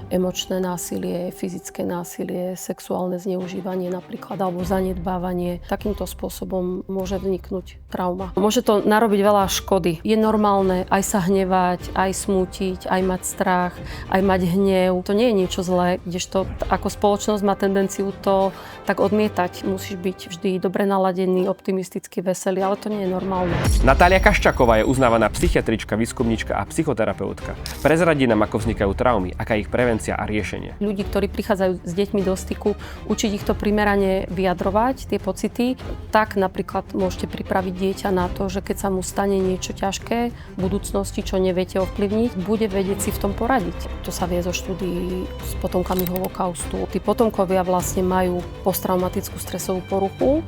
emočné násilie, fyzické násilie, sexuálne zneužívanie napríklad, alebo zanedbávanie. Takýmto spôsobom môže vzniknúť trauma. Môže to narobiť veľa škody. Je normálne aj sa hnevať, aj smútiť, aj mať strach, aj mať hnev. To nie je niečo zlé, kdežto ako spoločnosť má tendenciu to tak odmietať. Musíš byť vždy dobre naladený, optimisticky veselý, ale to nie je normálne. Natália Kaščáková je uznávaná psychiatrička, výskumníčka a psychoterapeutka. Prezradí nám, ako vznikajú traumy, aká je ich prevencia a riešenie. Ľudí, ktorí prichádzajú s deťmi do styku, učiť ich to primerane vyjadrovať, tie pocity, tak napríklad môžete pripraviť dieťa na to, že keď sa mu stane niečo ťažké v budúcnosti, čo neviete ovplyvniť, bude vedieť si v tom poradiť. To sa vie zo štúdií s potomkami holokaustu. Tí potomkovia vlastne majú posttraumatickú stresovú poruchu.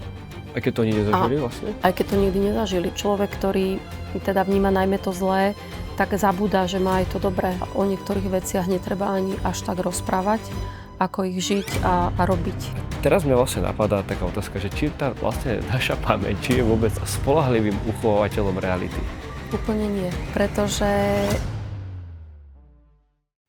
Aj keď to oni nezažili vlastne? Aj keď to nikdy nezažili. Človek, ktorý teda vníma najmä to zlé, tak zabúda, že má aj to dobré. O niektorých veciach netreba ani až tak rozprávať, ako ich žiť a robiť. Teraz mňa vlastne napadá taká otázka, že či tá vlastne naša pamäť, či je vôbec spoľahlivým uchovávateľom reality? Úplne nie, pretože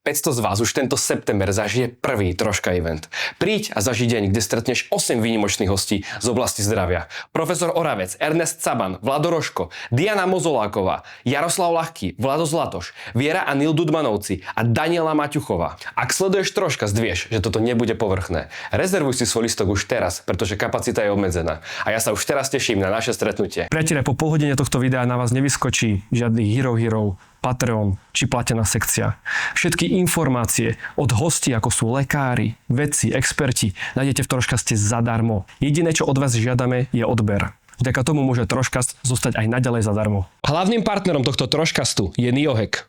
500 z vás už tento september zažije prvý Troška event. Príď a zažij deň, kde stretneš 8 výnimočných hostí z oblasti zdravia. Profesor Oravec, Ernest Caban, Vlado Rožko, Diana Mozoláková, Jaroslav Ľahký, Vlado Zlatoš, Viera a Nil Dudmanovci a Daniela Maťuchová. Ak sleduješ Troška, zdvieš, že toto nebude povrchné. Rezervuj si svoj listok už teraz, pretože kapacita je obmedzená. A ja sa už teraz teším na naše stretnutie. Priatelia, po polhodine tohto videa na vás nevyskočí žiadny hero, Patreon či platená sekcia. Všetky informácie od hostí, ako sú lekári, vedci, experti, nájdete v Troškaste zadarmo. Jediné, čo od vás žiadame, je odber. Vďaka tomu môže Troškast zostať aj naďalej zadarmo. Hlavným partnerom tohto Troškastu je Niohek.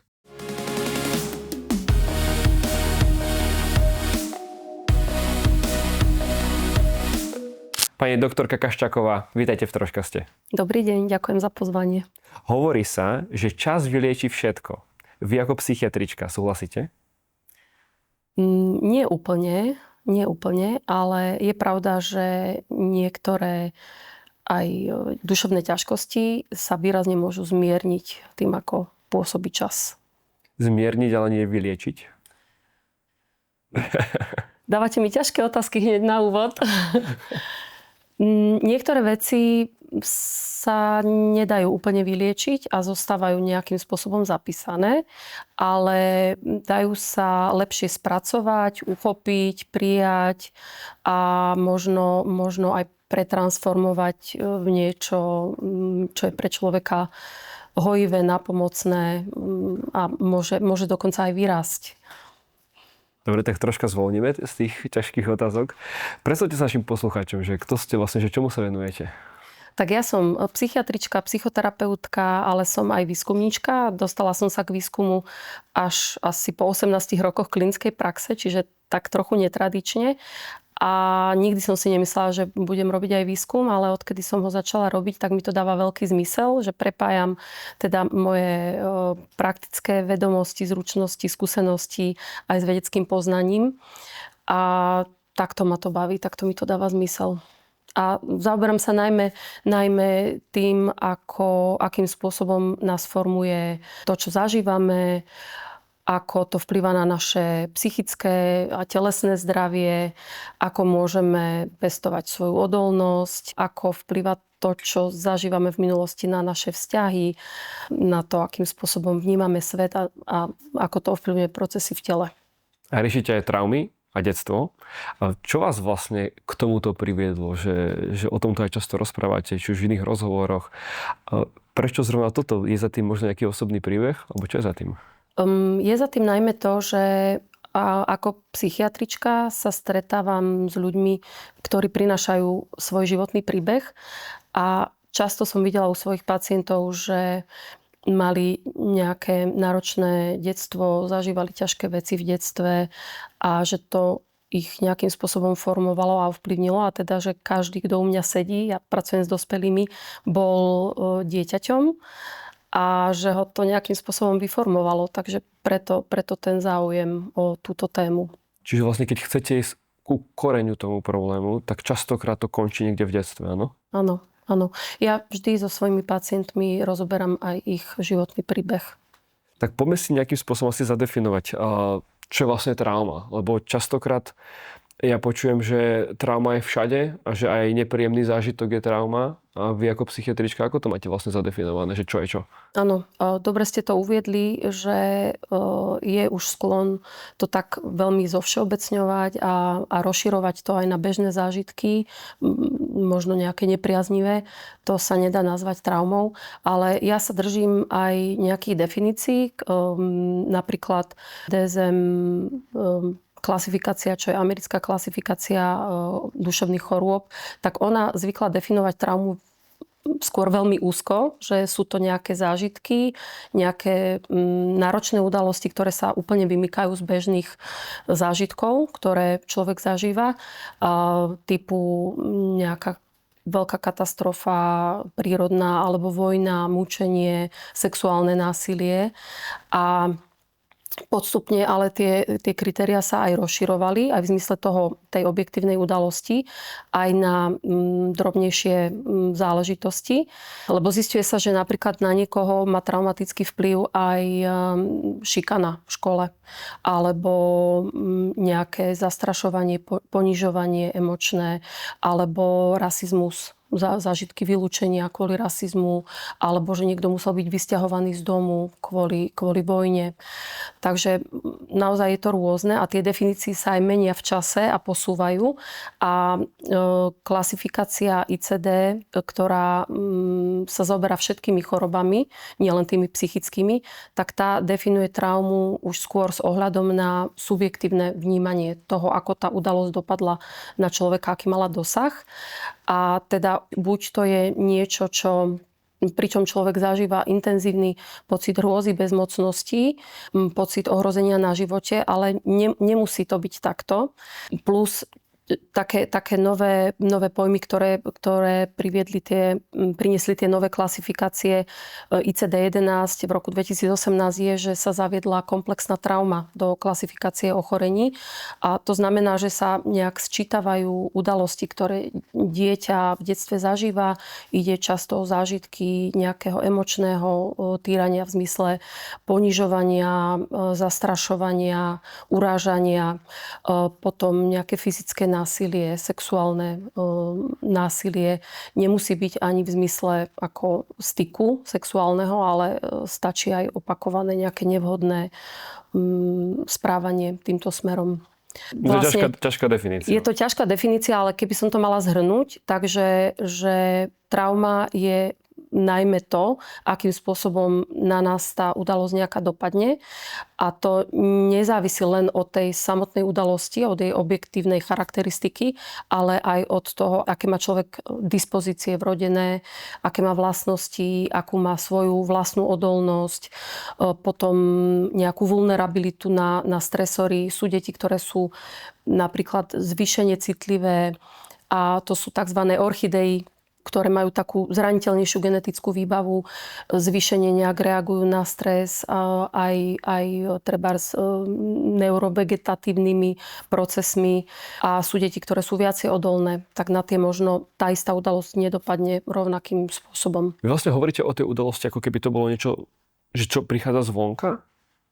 Pani doktorka Kaščáková, vítajte v Troškaste. dobrý deň, ďakujem za pozvanie. Hovorí sa, že čas vylieči všetko. Vy ako psychiatrička súhlasíte? Nie úplne, ale je pravda, že niektoré aj duševné ťažkosti sa výrazne môžu zmierniť tým, ako pôsobí čas. Zmierniť, ale nie vyliečiť? Dávate mi ťažké otázky hneď na úvod. Niektoré veci sa nedajú úplne vyliečiť a zostávajú nejakým spôsobom zapísané, ale dajú sa lepšie spracovať, uchopiť, prijať a možno aj pretransformovať v niečo, čo je pre človeka hojivé, napomocné a môže dokonca aj vyrásť. Dobre, tak troška zvolníme z tých ťažkých otázok. Predstavte sa našim poslucháčom, že kto ste vlastne, že čomu sa venujete? Tak ja som psychiatrička, psychoterapeutka, ale som aj výskumníčka. Dostala som sa k výskumu až asi po 18 rokoch klinickej praxe, čiže tak trochu netradične. A nikdy som si nemyslela, že budem robiť aj výskum, ale odkedy som ho začala robiť, tak mi to dáva veľký zmysel, že prepájam teda moje praktické vedomosti, zručnosti, skúsenosti aj s vedeckým poznaním. A takto ma to baví, takto mi to dáva zmysel. A zaoberám sa najmä tým, akým spôsobom nás formuje to, čo zažívame, ako to vplyvá na naše psychické a telesné zdravie, ako môžeme pestovať svoju odolnosť, ako vplyvá to, čo zažívame v minulosti na naše vzťahy, na to, akým spôsobom vnímame svet a ako to ovplyvňuje procesy v tele. A riešite aj traumy a detstvo. A čo vás vlastne k tomuto priviedlo, že o tomto aj často rozprávate, či už v iných rozhovoroch? Prečo zrovna toto? Je za tým možno nejaký osobný príbeh? Alebo čo je za tým? Je za tým najmä to, že ako psychiatrička sa stretávam s ľuďmi, ktorí prinášajú svoj životný príbeh a často som videla u svojich pacientov, že mali nejaké náročné detstvo, zažívali ťažké veci v detstve a že to ich nejakým spôsobom formovalo a ovplyvnilo. A teda, že každý, kto u mňa sedí, ja pracujem s dospelými, bol dieťaťom a že ho to nejakým spôsobom vyformovalo. Takže preto ten záujem o túto tému. Čiže vlastne, keď chcete ísť ku koreňu tomu problému, tak častokrát to končí niekde v detstve, áno? Áno. Ja vždy so svojimi pacientmi rozoberám aj ich životný príbeh. Tak poďme si nejakým spôsobom asi zadefinovať, čo je vlastne trauma. Lebo častokrát ja počujem, že trauma je všade a že aj nepríjemný zážitok je trauma. A vy ako psychiatrička, ako to máte vlastne zadefinované, že čo je čo? Áno, dobre ste to uviedli, že je už sklon to tak veľmi zovšeobecňovať a rozširovať to aj na bežné zážitky, možno nejaké nepriaznivé. To sa nedá nazvať traumou, ale ja sa držím aj nejakých definícií, napríklad DSM klasifikácia, čo je americká klasifikácia duševných chorôb, tak ona zvykla definovať traumu skôr veľmi úzko, že sú to nejaké zážitky, nejaké náročné udalosti, ktoré sa úplne vymykajú z bežných zážitkov, ktoré človek zažíva, typu nejaká veľká katastrofa prírodná alebo vojna, mučenie, sexuálne násilie. A postupne ale tie kritériá sa aj rozširovali aj v zmysle tej objektívnej udalosti aj na drobnejšie záležitosti. Lebo zisťuje sa, že napríklad na niekoho má traumatický vplyv aj šikana v škole alebo nejaké zastrašovanie, ponižovanie emočné alebo rasizmus, zážitky vylúčenia kvôli rasizmu, alebo že niekto musel byť vysťahovaný z domu kvôli vojne. Takže naozaj je to rôzne a tie definície sa aj menia v čase a posúvajú. A klasifikácia ICD, ktorá sa zaoberá všetkými chorobami, nielen tými psychickými, tak tá definuje traumu už skôr s ohľadom na subjektívne vnímanie toho, ako tá udalosť dopadla na človeka, aký mala dosah. A teda buď to je niečo, pričom človek zažíva intenzívny pocit hrôzy, bezmocnosti, pocit ohrozenia na živote, ale nemusí to byť takto. Plus také nové pojmy, ktoré priniesli tie nové klasifikácie ICD-11 v roku 2018 je, že sa zaviedla komplexná trauma do klasifikácie ochorení. A to znamená, že sa nejak sčítavajú udalosti, ktoré dieťa v detstve zažíva. Ide často o zážitky nejakého emočného týrania v zmysle ponižovania, zastrašovania, urážania, potom nejaké fyzické násilie, sexuálne násilie nemusí byť ani v zmysle ako styku sexuálneho, ale stačí aj opakované nejaké nevhodné správanie týmto smerom. Vlastne, ťažká definícia. Je to ťažká definícia, ale keby som to mala zhrnúť, takže že trauma je najmä to, akým spôsobom na nás tá udalosť nejaká dopadne. A to nezávisí len od tej samotnej udalosti, od jej objektívnej charakteristiky, ale aj od toho, aké má človek dispozície vrodené, aké má vlastnosti, akú má svoju vlastnú odolnosť, potom nejakú vulnerabilitu na stresory. Sú deti, ktoré sú napríklad zvýšene citlivé a to sú tzv. Orchidei, ktoré majú takú zraniteľnejšiu genetickú výbavu, zvýšenie nejak reagujú na stres, aj treba s neurovegetatívnymi procesmi a sú deti, ktoré sú viacej odolné, tak na tie možno tá istá udalosť nedopadne rovnakým spôsobom. Vy vlastne hovoríte o tej udalosti, ako keby to bolo niečo, že čo prichádza zvonka?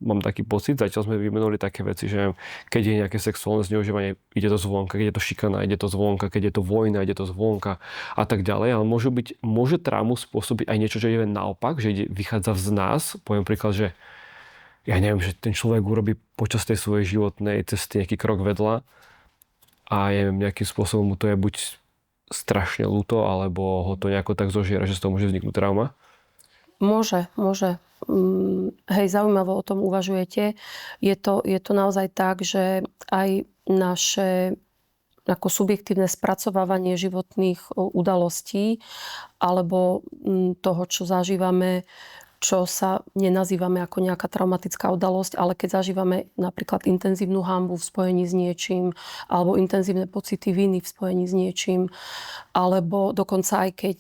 Mám taký pocit, zatiaľ sme vymenuli také veci, že keď je nejaké sexuálne zneužívanie, ide to zvonka, keď je to šikana, ide to zvonka, keď je to vojna, ide to zvonka a tak ďalej, ale môže traumu spôsobiť aj niečo, že je naopak, že vychádza z nás. Poviem príklad, že ja neviem, že ten človek urobí počas tej svojej životnej cesty nejaký krok vedľa a nejakým spôsobom mu to je buď strašne ľúto, alebo ho to nejako tak zožiera, že z toho môže vzniknúť trauma. Môže. Hej, zaujímavo o tom uvažujete. Je to naozaj tak, že aj naše ako subjektívne spracovávanie životných udalostí alebo toho, čo zažívame, čo sa nenazývame ako nejaká traumatická udalosť, ale keď zažívame napríklad intenzívnu hanbu v spojení s niečím, alebo intenzívne pocity viny v spojení s niečím, alebo dokonca aj keď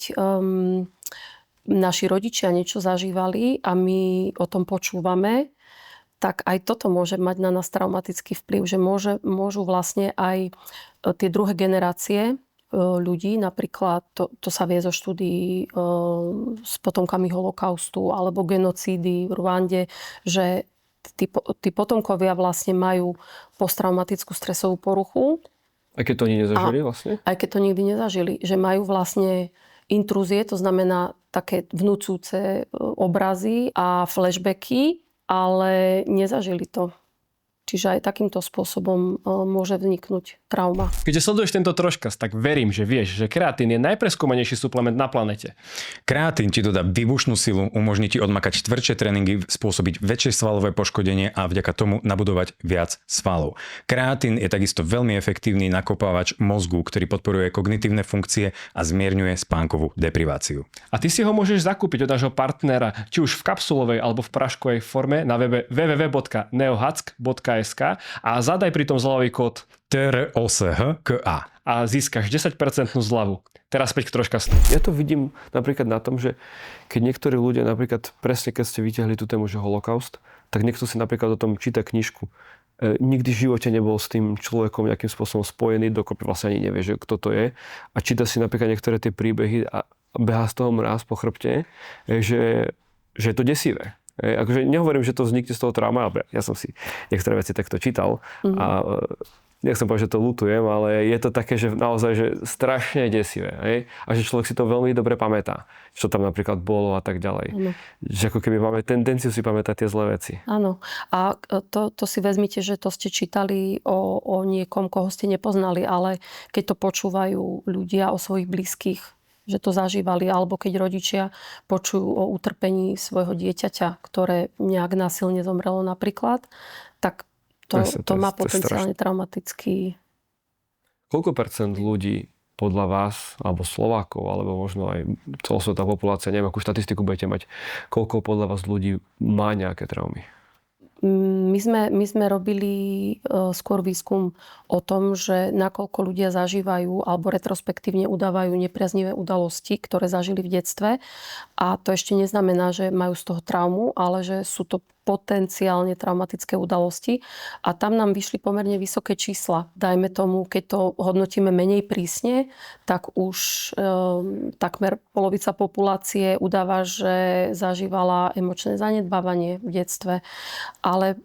naši rodičia niečo zažívali a my o tom počúvame, tak aj toto môže mať na nás traumatický vplyv, že môžu vlastne aj tie druhé generácie ľudí, napríklad to sa vie zo štúdií s potomkami holokaustu alebo genocídy v Rwande, že tí potomkovia vlastne majú posttraumatickú stresovú poruchu. Aj keď to oni nezažili vlastne? Aj keď to nikdy nezažili. Že majú vlastne intrúzie, to znamená také vnúcujúce obrazy a flashbacky, ale nezažili to. Čiže aj takýmto spôsobom môže vzniknúť trauma. Keďže sleduješ tento troškas, tak verím, že vieš, že kreatín je najpreskúmanejší suplement na planete. Kreatín ti dodá výbušnú silu, umožní ti odmakať tvrdšie tréningy, spôsobiť väčšie svalové poškodenie a vďaka tomu nabudovať viac svalov. Kreatín je takisto veľmi efektívny nakopávač mozgu, ktorý podporuje kognitívne funkcie a zmierňuje spánkovú depriváciu. A ty si ho môžeš zakúpiť od nášho partnera, či už v kapsulovej alebo v práškovej forme na webe www.neohack.sk a zadaj pri tom zľavový kód TROSHKA a získaš 10% zľavu. Teraz späť k troška. Ja to vidím napríklad na tom, že keď niektorí ľudia, napríklad presne keď ste vyťahli tú tému, že holokaust, tak niekto si napríklad o tom číta knižku. Nikdy v živote nebol s tým človekom nejakým spôsobom spojený, dokopy vlastne ani nevie, že kto to je. A číta si napríklad niektoré tie príbehy a behá z toho mráz po chrbte, že je to desivé. Akože nehovorím, že to vznikne z toho trauma, ale ja som si niektoré veci takto čítal a nechcem povedať, že to ľutujem, ale je to také, že naozaj že strašne desivé. Hej? A že človek si to veľmi dobre pamätá, čo tam napríklad bolo a tak ďalej. Ano. Že ako keby máme tendenciu si pamätať tie zlé veci. Áno. A to si vezmite, že to ste čítali o niekom, koho ste nepoznali, ale keď to počúvajú ľudia o svojich blízkych, že to zažívali, alebo keď rodičia počujú o utrpení svojho dieťaťa, ktoré nejak násilne zomrelo napríklad, tak to má potenciálne traumatický. Koľko percent ľudí podľa vás, alebo Slovákov, alebo možno aj celosvetová populácia, neviem, akú štatistiku budete mať, koľko podľa vás ľudí má nejaké traumy? My sme robili skôr výskum o tom, že nakoľko ľudia zažívajú alebo retrospektívne udávajú nepriaznivé udalosti, ktoré zažili v detstve. A to ešte neznamená, že majú z toho traumu, ale že sú to potenciálne traumatické udalosti. A tam nám vyšli pomerne vysoké čísla. Dajme tomu, keď to hodnotíme menej prísne, tak už takmer polovica populácie udáva, že zažívala emočné zanedbávanie v detstve. Ale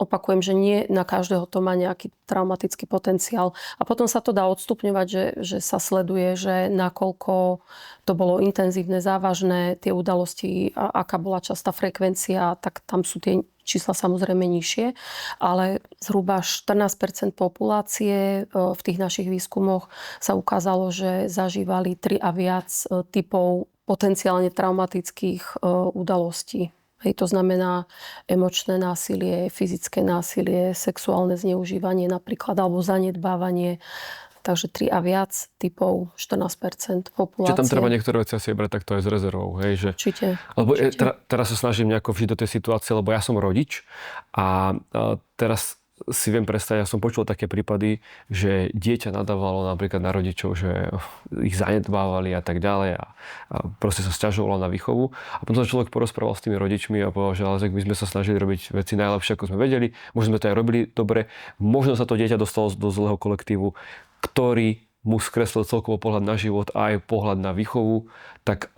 opakujem, že nie na každého to má nejaký traumatický potenciál. A potom sa to dá odstupňovať, že sa sleduje, že nakoľko to bolo intenzívne, závažné, tie udalosti, aká bola častá frekvencia, tak tam sú tie čísla samozrejme nižšie. Ale zhruba 14% populácie v tých našich výskumoch sa ukázalo, že zažívali 3 a viac typov potenciálne traumatických udalostí. Hej, to znamená emočné násilie, fyzické násilie, sexuálne zneužívanie napríklad, alebo zanedbávanie. Takže 3 a viac typov, 14% populácie. Čiže tam treba niektoré veci asi brať takto aj s rezervou. Hej, že... Určite. Lebo teraz sa snažím nejako vžiť do tej situácie, lebo ja som rodič a teraz si viem predstaviť, ja som počul také prípady, že dieťa nadávalo napríklad na rodičov, že ich zanedbávali a tak ďalej a proste sa sťažovalo na výchovu. A potom sa človek porozprával s tými rodičmi a povedal, že ale my sme sa snažili robiť veci najlepšie, ako sme vedeli, možno sme to aj robili dobre, možno sa to dieťa dostalo do zlého kolektívu, ktorý mu skreslil celkovo pohľad na život a aj pohľad na výchovu, tak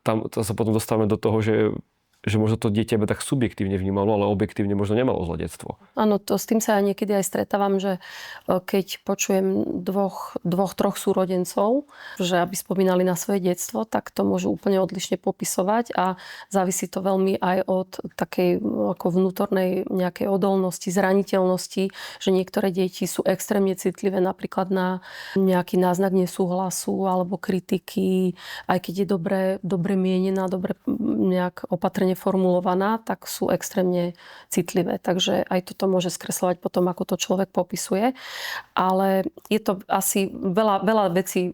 tam sa potom dostávame do toho, že možno to dieťa tak subjektívne vnímalo, ale objektívne možno nemalo zlé detstvo. Áno, s tým sa ja niekedy aj stretávam, že keď počujem dvoch, troch súrodencov, že aby spomínali na svoje detstvo, tak to môžu úplne odlišne popisovať a závisí to veľmi aj od takej ako vnútornej nejakej odolnosti, zraniteľnosti, že niektoré deti sú extrémne citlivé napríklad na nejaký náznak nesúhlasu alebo kritiky, aj keď je dobre mienená, dobre nejak opatrne formulovaná, tak sú extrémne citlivé. Takže aj toto môže skresľovať potom, ako to človek popisuje. Ale je to asi veľa vecí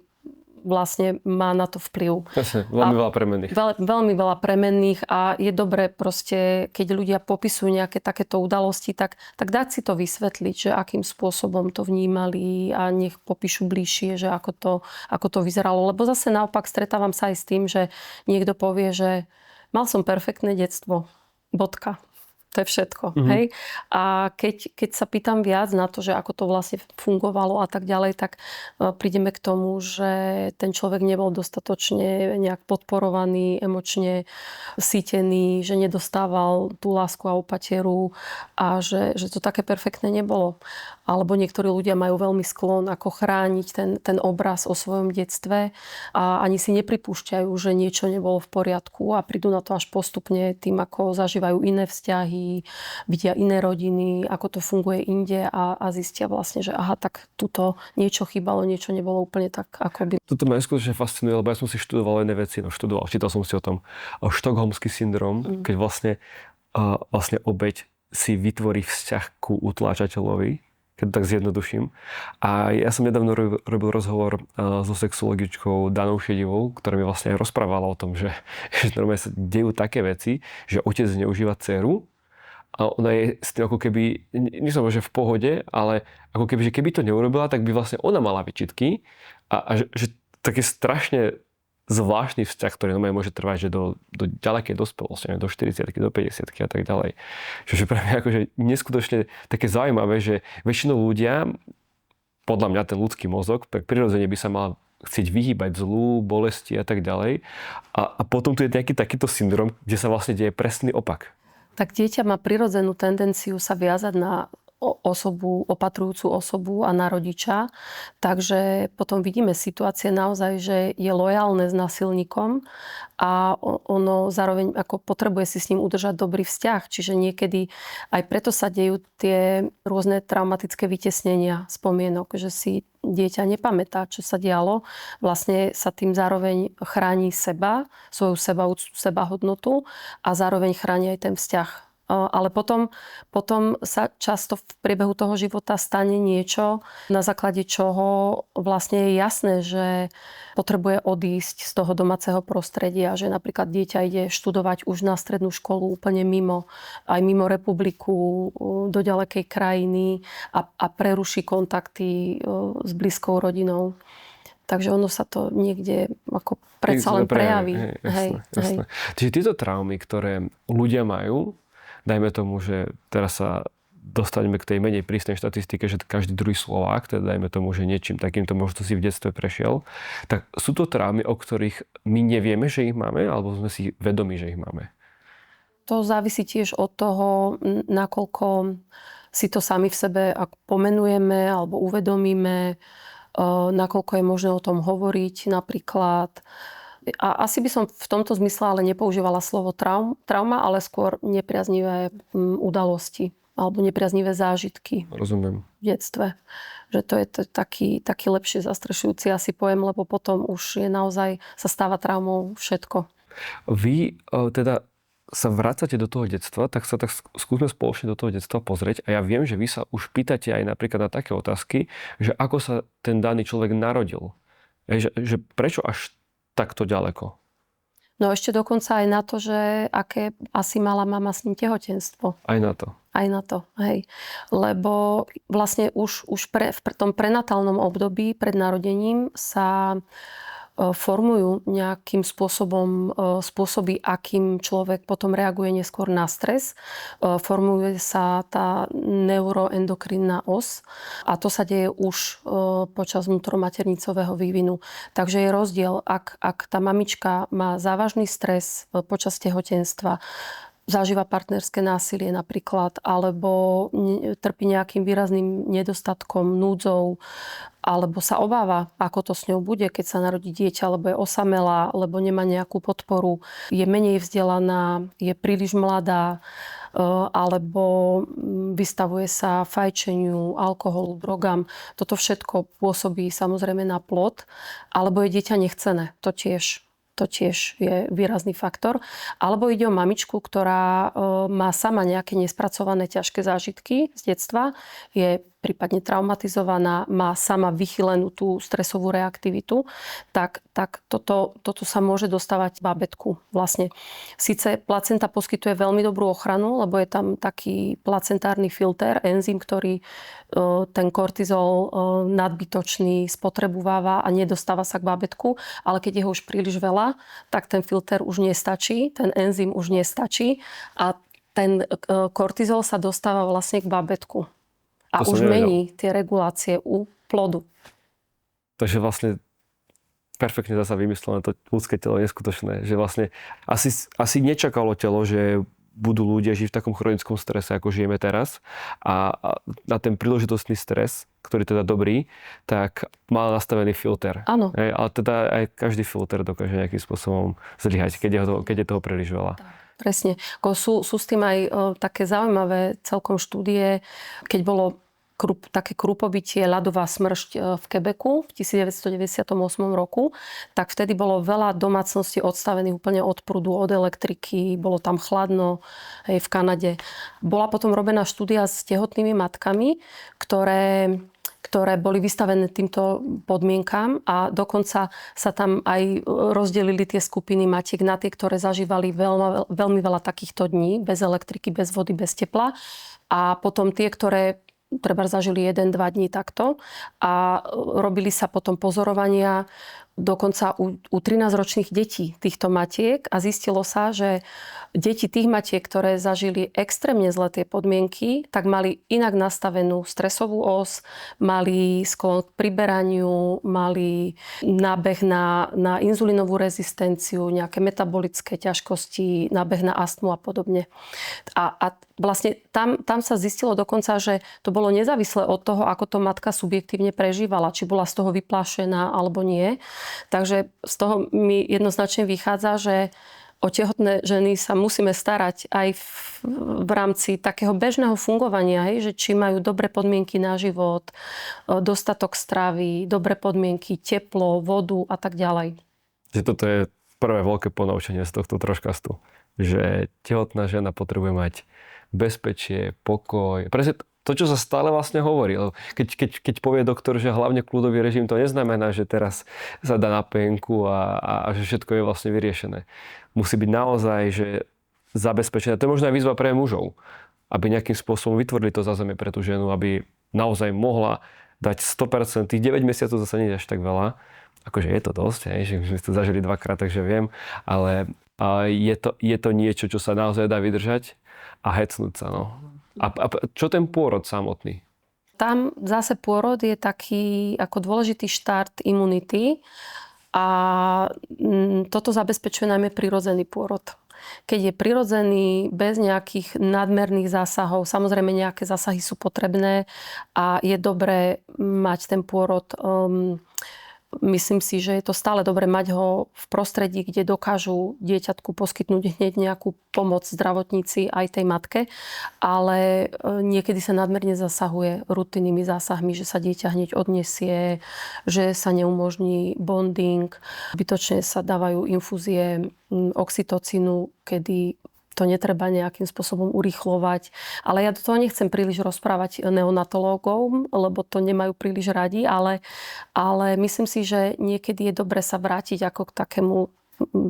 vlastne má na to vplyv. Jasne, veľmi veľa premenných. Veľmi veľa premenných a je dobré proste, keď ľudia popisujú nejaké takéto udalosti, tak dať si to vysvetliť, že akým spôsobom to vnímali a nech popíšu bližšie, že ako to vyzeralo. Lebo zase naopak stretávam sa aj s tým, že niekto povie, že mal som perfektné detstvo. Bodka. To je všetko. Hej? A keď sa pýtam viac na to, že ako to vlastne fungovalo a tak ďalej, tak prídeme k tomu, že ten človek nebol dostatočne nejak podporovaný, emočne sítený, že nedostával tú lásku a opateru a že to také perfektné nebolo. Alebo niektorí ľudia majú veľmi sklon ako chrániť ten obraz o svojom detstve a ani si nepripúšťajú, že niečo nebolo v poriadku a prídu na to až postupne tým, ako zažívajú iné vzťahy, vidia iné rodiny, ako to funguje inde a zistia vlastne, že aha, tak tuto niečo chýbalo, niečo nebolo úplne tak, ako by. Toto ma skutočne fascinuje, lebo ja som si študoval jedné veci, čítal som si o tom, štokholmský syndrom, keď vlastne obeť si vytvorí vzťah ku utláčateľovi, keď tak zjednoduším. A ja som nedávno robil rozhovor so sexologičkou Danou Šedivou, ktorá mi vlastne rozprávala o tom, že normálne sa dejú také veci, že otec zneužíva dceru a ona je s tým ako keby, nesom že v pohode, ale ako keby, že keby to neurobila, tak by vlastne ona mala výčitky a že také strašne zvláštny vzťah, ktorý môže trvať, že do ďalekej dospelosti, do 40, do 50 a tak ďalej. Že pre mňa akože neskutočne také zaujímavé, že väčšinou ľudia, podľa mňa ten ľudský mozog, tak prirodzene by sa mal chcieť vyhýbať zlu, bolesti a tak ďalej. A potom tu je nejaký takýto syndrom, kde sa vlastne deje presný opak. Tak dieťa má prirodzenú tendenciu sa viazať na osobu, opatrujúcu osobu a na rodiča. Takže potom vidíme situácie naozaj, že je lojálne s násilníkom a ono zároveň ako potrebuje si s ním udržať dobrý vzťah. Čiže niekedy aj preto sa dejú tie rôzne traumatické vytesnenia spomienok, že si dieťa nepamätá, čo sa dialo. Vlastne sa tým zároveň chráni seba, svoju sebahodnotu a zároveň chráni aj ten vzťah. Ale potom sa často v priebehu toho života stane niečo, na základe čoho vlastne je jasné, že potrebuje odísť z toho domáceho prostredia, že napríklad dieťa ide študovať už na strednú školu úplne aj mimo republiku, do ďalekej krajiny a preruší kontakty s blízkou rodinou. Takže ono sa to niekde ako predsa len prejaví. Jasné. Čiže tieto traumy, ktoré ľudia majú, dajme tomu, že teraz sa dostaneme k tej menej prísnej štatistike, že každý druhý Slovák, teda dajme tomu, že niečím takýmto možno si v detstve prešiel, tak sú to traumy, o ktorých my nevieme, že ich máme, alebo sme si vedomi, že ich máme? To závisí tiež od toho, nakoľko si to sami v sebe pomenujeme alebo uvedomíme, nakoľko je možné o tom hovoriť napríklad. A asi by som v tomto zmysle ale nepoužívala slovo trauma, ale skôr nepriaznivé udalosti alebo nepriaznivé zážitky. Rozumiem. V detstve. Že to je taký lepšie zastrešujúci asi pojem, lebo potom už je naozaj sa stáva traumou všetko. Vy teda sa vracate do toho detstva, tak sa tak skúsme spoločne do toho detstva pozrieť. A ja viem, že vy sa už pýtate aj napríklad na také otázky, že ako sa ten daný človek narodil. Že prečo až takto ďaleko? No ešte dokonca aj na to, že aké asi mala mama s ním tehotenstvo. Aj na to. Aj na to, hej. Lebo vlastne už v tom prenatálnom období pred narodením sa formujú nejakým spôsobom spôsoby, akým človek potom reaguje neskôr na stres. Formuje sa tá neuroendokrinná os a to sa deje už počas vnútromaternicového vývinu. Takže je rozdiel, ak tá mamička má závažný stres počas tehotenstva, zažíva partnerské násilie napríklad, alebo trpí nejakým výrazným nedostatkom, núdzou, alebo sa obáva, ako to s ňou bude, keď sa narodí dieťa, alebo je osamelá, alebo nemá nejakú podporu, je menej vzdelaná, je príliš mladá, alebo vystavuje sa fajčeniu, alkoholu, drogám. Toto všetko pôsobí samozrejme na plod, alebo je dieťa nechcené. To tiež je výrazný faktor. Alebo ide o mamičku, ktorá má sama nejaké nespracované ťažké zážitky z detstva, je prípadne traumatizovaná, má sama vychylenú tú stresovú reaktivitu, tak toto sa môže dostávať bábätku. Vlastne síce placenta poskytuje veľmi dobrú ochranu, lebo je tam taký placentárny filter, enzym, ktorý ten kortizol nadbytočný spotrebováva a nedostáva sa k bábätku, ale keď je ho už príliš veľa, tak ten filter už nestačí, ten enzym už nestačí a ten kortizol sa dostáva vlastne k bábätku. A To som už nevedel. mení tie regulácie u plodu. Takže vlastne perfektne zasa vymyslené to ľudské telo, neskutočné. Že vlastne asi nečakalo telo, že budú ľudia žiť v takom chronickom strese, ako žijeme teraz. A na ten príležitostný stres, ktorý je teda dobrý, tak mal nastavený filter. Áno. Ale teda aj každý filter dokáže nejakým spôsobom zlyhať, keď je toho príliš veľa. Presne. Sú s tým aj také zaujímavé celkom štúdie, keď bolo také krupobytie, ľadová smršť v Quebecu v 1998 roku, tak vtedy bolo veľa domácností odstavených úplne od prúdu, od elektriky, bolo tam chladno v Kanade. Bola potom robená štúdia s tehotnými matkami, ktoré boli vystavené týmto podmienkám a dokonca sa tam aj rozdelili tie skupiny matiek na tie, ktoré zažívali veľmi veľa takýchto dní, bez elektriky, bez vody, bez tepla. A potom tie, ktoré treba zažili 1-2 dní takto. A robili sa potom pozorovania dokonca u 13-ročných detí týchto matiek a zistilo sa, že deti tých matiek, ktoré zažili extrémne zlé tie podmienky, tak mali inak nastavenú stresovú os, mali sklon k priberaniu, mali nábeh na inzulínovú rezistenciu, nejaké metabolické ťažkosti, nábeh na astmu a podobne. A vlastne tam sa zistilo dokonca, že to bolo nezávislé od toho, ako to matka subjektívne prežívala, či bola z toho vyplášená alebo nie. Takže z toho mi jednoznačne vychádza, že o tehotné ženy sa musíme starať aj v rámci takého bežného fungovania, hej, že či majú dobré podmienky na život, dostatok stravy, dobré podmienky, teplo, vodu a tak ďalej. Že toto je prvé veľké ponaučenie z tohto troškastu. Že tehotná žena potrebuje mať bezpečie, pokoj. Presne to, čo sa stále vlastne hovorí. Keď povie doktor, že hlavne kľudový režim, to neznamená, že teraz sa dá na penku a že všetko je vlastne vyriešené. Musí byť naozaj, že zabezpečené. To je možno aj výzva pre mužov, aby nejakým spôsobom vytvorili to zázemie pre tú ženu, aby naozaj mohla dať 100%. Tých 9 mesiacov zase nie je až tak veľa. Akože je to dosť, že my sme to zažili 2-krát, takže viem. Ale je to niečo, čo sa naozaj dá vydržať a hecnúť sa. No. A čo ten pôrod samotný? Tam zase pôrod je taký ako dôležitý štart imunity a toto zabezpečuje najmä prirodzený pôrod. Keď je prirodzený, bez nejakých nadmerných zásahov, samozrejme nejaké zásahy sú potrebné a je dobré mať ten pôrod. Myslím si, že je to stále dobré mať ho v prostredí, kde dokážu dieťatku poskytnúť hneď nejakú pomoc zdravotníci aj tej matke, ale niekedy sa nadmerne zasahuje rutinnými zásahmi, že sa dieťa hneď odniesie, že sa neumožní bonding, zbytočne sa dávajú infúzie oxytocínu, kedy to netreba nejakým spôsobom urýchlovať. Ale ja do toho nechcem príliš rozprávať neonatológov, lebo to nemajú príliš radi, ale myslím si, že niekedy je dobre sa vrátiť ako k takému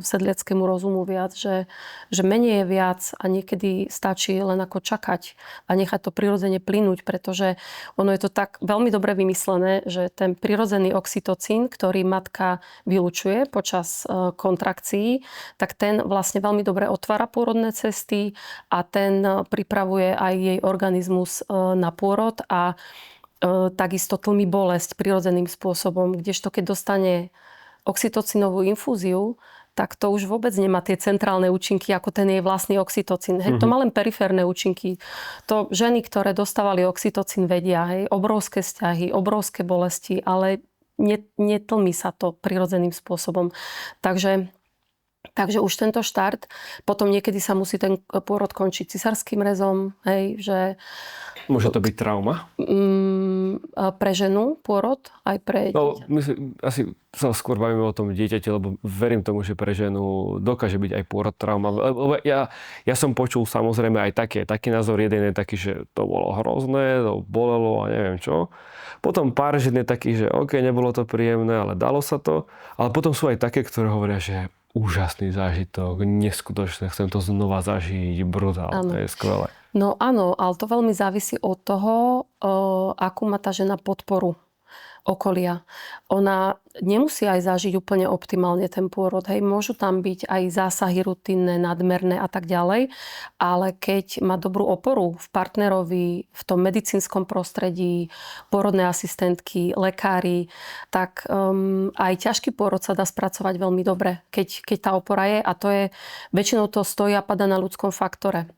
sedliackému rozumu viac, že menej je viac a niekedy stačí len ako čakať a nechať to prirodzene plynúť, pretože ono je to tak veľmi dobre vymyslené, že ten prirodzený oxytocín, ktorý matka vylučuje počas kontrakcií, tak ten vlastne veľmi dobre otvára pôrodné cesty a ten pripravuje aj jej organizmus na pôrod a takisto tlmi bolesť prirodzeným spôsobom, kdežto keď dostane oxytocinovú infúziu, tak to už vôbec nemá tie centrálne účinky, ako ten jej vlastný oxytocín. Hej, to má len periférne účinky. To ženy, ktoré dostávali oxytocín, vedia, hej, obrovské vzťahy, obrovské bolesti, ale netlmí sa to prirodzeným spôsobom. Takže už tento štart, potom niekedy sa musí ten pôrod končiť cisárskym rezom, hej, že... Môže to byť trauma? Pre ženu pôrod, aj pre dieťa. No, asi sa skôr bavíme o tom dieťate, lebo verím tomu, že pre ženu dokáže byť aj pôrod trauma. Lebo ja som počul samozrejme aj taký názor. Jeden je taký, že to bolo hrozné, to bolelo a neviem čo. Potom pár žien je taký, že OK, nebolo to príjemné, ale dalo sa to. Ale potom sú aj také, ktoré hovoria, že úžasný zážitok, neskutočné, chcem to znova zažiť, brutál, to je skvelé. No áno, ale to veľmi závisí od toho, akú má tá žena podporu. okolia. Ona nemusí aj zažiť úplne optimálne ten pôrod. Hej, môžu tam byť aj zásahy rutinné, nadmerné a tak ďalej, ale keď má dobrú oporu v partnerovi, v tom medicínskom prostredí, pôrodné asistentky, lekári, tak aj ťažký pôrod sa dá spracovať veľmi dobre, keď tá opora je, a to je, väčšinou to stojí a pada na ľudskom faktore.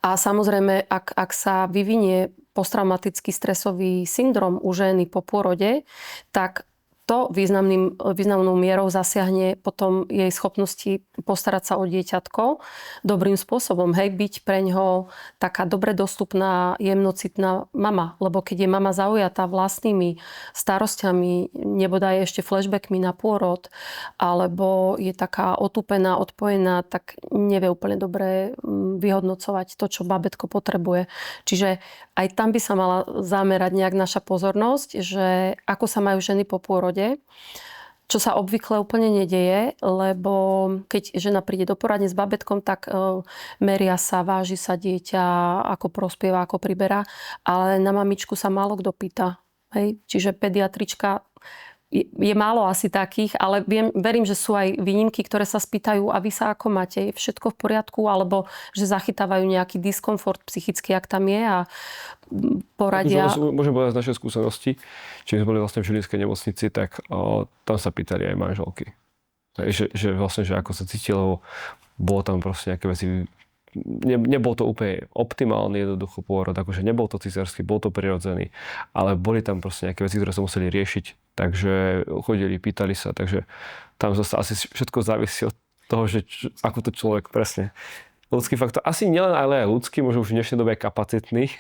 A samozrejme, ak sa vyvinie posttraumatický stresový syndrom u ženy po pôrode, tak to významnou mierou zasiahne potom jej schopnosti postarať sa o dieťatko dobrým spôsobom. Hej, byť pre ňoho taká dobre dostupná, jemnocitná mama. Lebo keď je mama zaujatá vlastnými starosťami, nebodaj ešte flashbackmi na pôrod, alebo je taká otúpená, odpojená, tak nevie úplne dobre vyhodnocovať to, čo bábätko potrebuje. Čiže aj tam by sa mala zamerať nejak naša pozornosť, že ako sa majú ženy po pôrode, čo sa obvykle úplne nedeje, lebo keď žena príde do poradne s bábätkom, tak meria sa, váži sa dieťa, ako prospieva, ako priberá, ale na mamičku sa málo kto pýta. Hej? Čiže pediatrička je málo asi takých, ale verím, že sú aj výnimky, ktoré sa spýtajú, a vy sa ako máte? Je všetko v poriadku? Alebo že zachytávajú nejaký diskomfort psychický, ak tam je, a poradia. Môžem povedať z našej skúsenosti, či sme boli vlastne v Žilinskej nemocnici, tak tam sa pýtali aj manželky. Že vlastne, že ako sa cítilo, bolo tam proste nejaké veci. Nebol to úplne optimálny jednoducho pôrod, akože nebol to cisársky, bol to prirodzený, ale boli tam proste nejaké veci, ktoré sa museli riešiť, takže chodili, pýtali sa, takže tam zase asi všetko závisí od toho, že ako to človek presne. Ľudský faktor, asi nielen ale aj ľudský, možno už v dnešnej dobe kapacitný,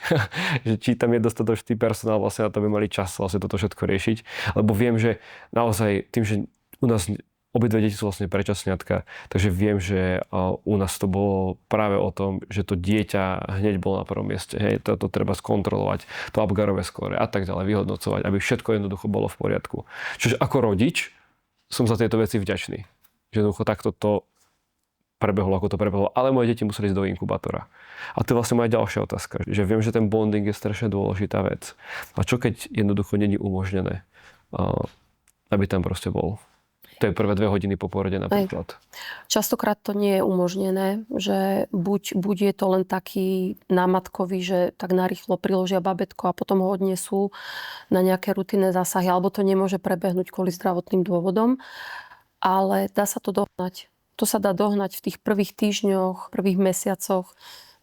že či tam je dostatočný personál vlastne na to, by mali čas vlastne toto všetko riešiť, lebo viem, že naozaj tým, že u nás obidve deti sú vlastne prečasňatka, takže viem, že u nás to bolo práve o tom, že to dieťa hneď bolo na prvom mieste. Hej, to treba skontrolovať, to Apgarové skóre a tak ďalej, vyhodnocovať, aby všetko jednoducho bolo v poriadku. Čiže ako rodič som za tieto veci vďačný. Že jednoducho takto to prebehlo, ako to prebehlo, ale moje deti museli ísť do inkubátora. A to je vlastne moja ďalšia otázka, že viem, že ten bonding je strašne dôležitá vec. A čo keď jednoducho není umožnené, aby tam proste bol? To je prvé 2 hodiny po pôrode napríklad. Častokrát to nie je umožnené, že buď je to len taký námatkový, že tak narýchlo priložia bábätko a potom ho odnesú na nejaké rutinné zásahy, alebo to nemôže prebehnúť kvôli zdravotným dôvodom. Ale dá sa to dohnať. To sa dá dohnať v tých prvých týždňoch, prvých mesiacoch,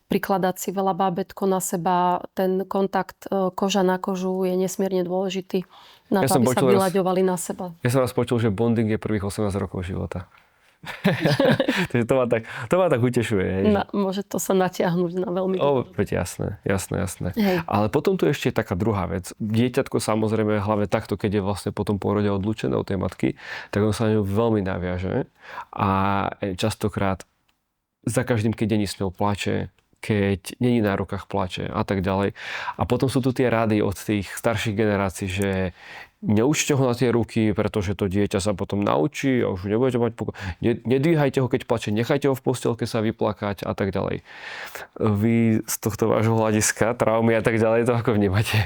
prikladať si veľa bábätko na seba. Ten kontakt koža na kožu je nesmierne dôležitý na to, aby sa vyľaďovali na seba. Ja som raz počul, že bonding je prvých 18 rokov života. Takže to ma tak utešuje. Hej. Môže to sa natiahnuť na veľmi dlho. Jasné. Hej. Ale potom tu ešte je taká druhá vec. Dieťatko samozrejme, hlavne takto, keď je vlastne po tom pôrode odlúčené od tej matky, tak on sa na ňu veľmi naviaže a častokrát za každým, keď není s ňou plače, keď není na rukách plače a tak ďalej. A potom sú tu tie rady od tých starších generácií, že neučte ho na tie ruky, pretože to dieťa sa potom naučí a už nebudete mať pokoj. Nedvíhajte ho, keď plače, nechajte ho v postielke sa vyplakať a tak ďalej. Vy z tohto vášho hľadiska, traumy a tak ďalej, to ako vnímate?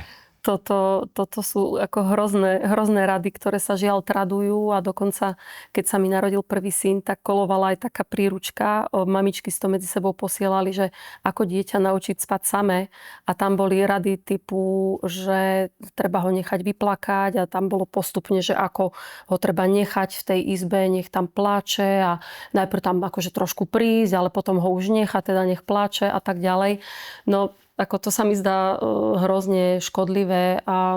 Toto sú ako hrozné rady, ktoré sa žiaľ tradujú, a dokonca, keď sa mi narodil prvý syn, tak kolovala aj taká príručka. Mamičky si to medzi sebou posielali, že ako dieťa naučiť spať samé, a tam boli rady typu, že treba ho nechať vyplakať, a tam bolo postupne, že ako ho treba nechať v tej izbe, nech tam pláče a najprv tam akože trošku prísť, ale potom ho už nechať, teda nech pláče a tak ďalej. No, ako to sa mi zdá hrozne škodlivé a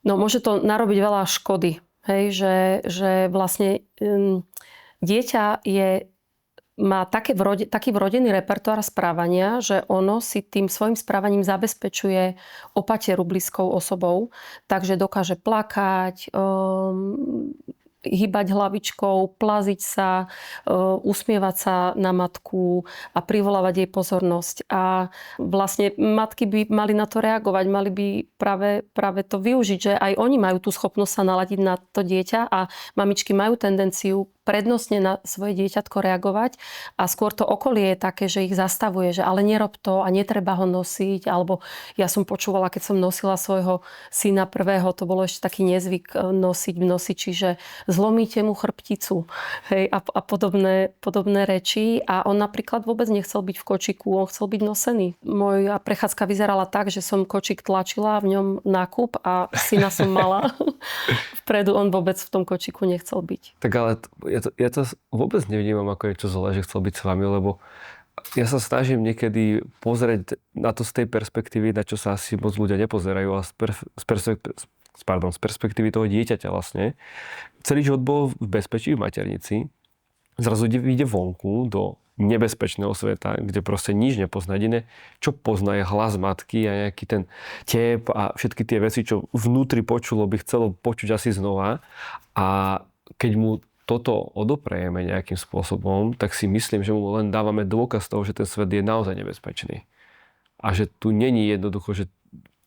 môže to narobiť veľa škody. Hej, že vlastne dieťa má taký vrodený repertoár správania, že ono si tým svojim správaním zabezpečuje opateru blízkou osobou, takže dokáže plakať, hýbať hlavičkou, plaziť sa, usmievať sa na matku a privolávať jej pozornosť. A vlastne matky by mali na to reagovať, mali by práve to využiť, že aj oni majú tú schopnosť sa naladiť na to dieťa, a mamičky majú tendenciu prednostne na svoje dieťatko reagovať a skôr to okolie je také, že ich zastavuje, že ale nerob to a netreba ho nosiť, alebo ja som počúvala, keď som nosila svojho syna prvého, to bolo ešte taký nezvyk nosiť v nosiči, že zlomíte mu chrbticu, hej, a podobné reči a on napríklad vôbec nechcel byť v kočiku, on chcel byť nosený. Moja prechádzka vyzerala tak, že som kočík tlačila, v ňom nákup a syna som mala vpredu, on vôbec v tom kočiku nechcel byť. Tak ale ja to vôbec nevnímam ako niečo zlé, že chcel byť s vami, lebo ja sa snažím niekedy pozrieť na to z tej perspektívy, na čo sa asi moc ľudia nepozerajú, ale z perspektívy toho dieťaťa vlastne. Celý život bol v bezpečí v maternici, zrazu vyjde vonku do nebezpečného sveta, kde proste nič nepozná. Jediné, čo pozná, je hlas matky a nejaký ten tep a všetky tie veci, čo vnútri počulo, by chcelo počuť asi znova. A keď mu toto odoprejeme nejakým spôsobom, tak si myslím, že mu len dávame dôkaz toho, že ten svet je naozaj nebezpečný. A že tu není jednoducho, že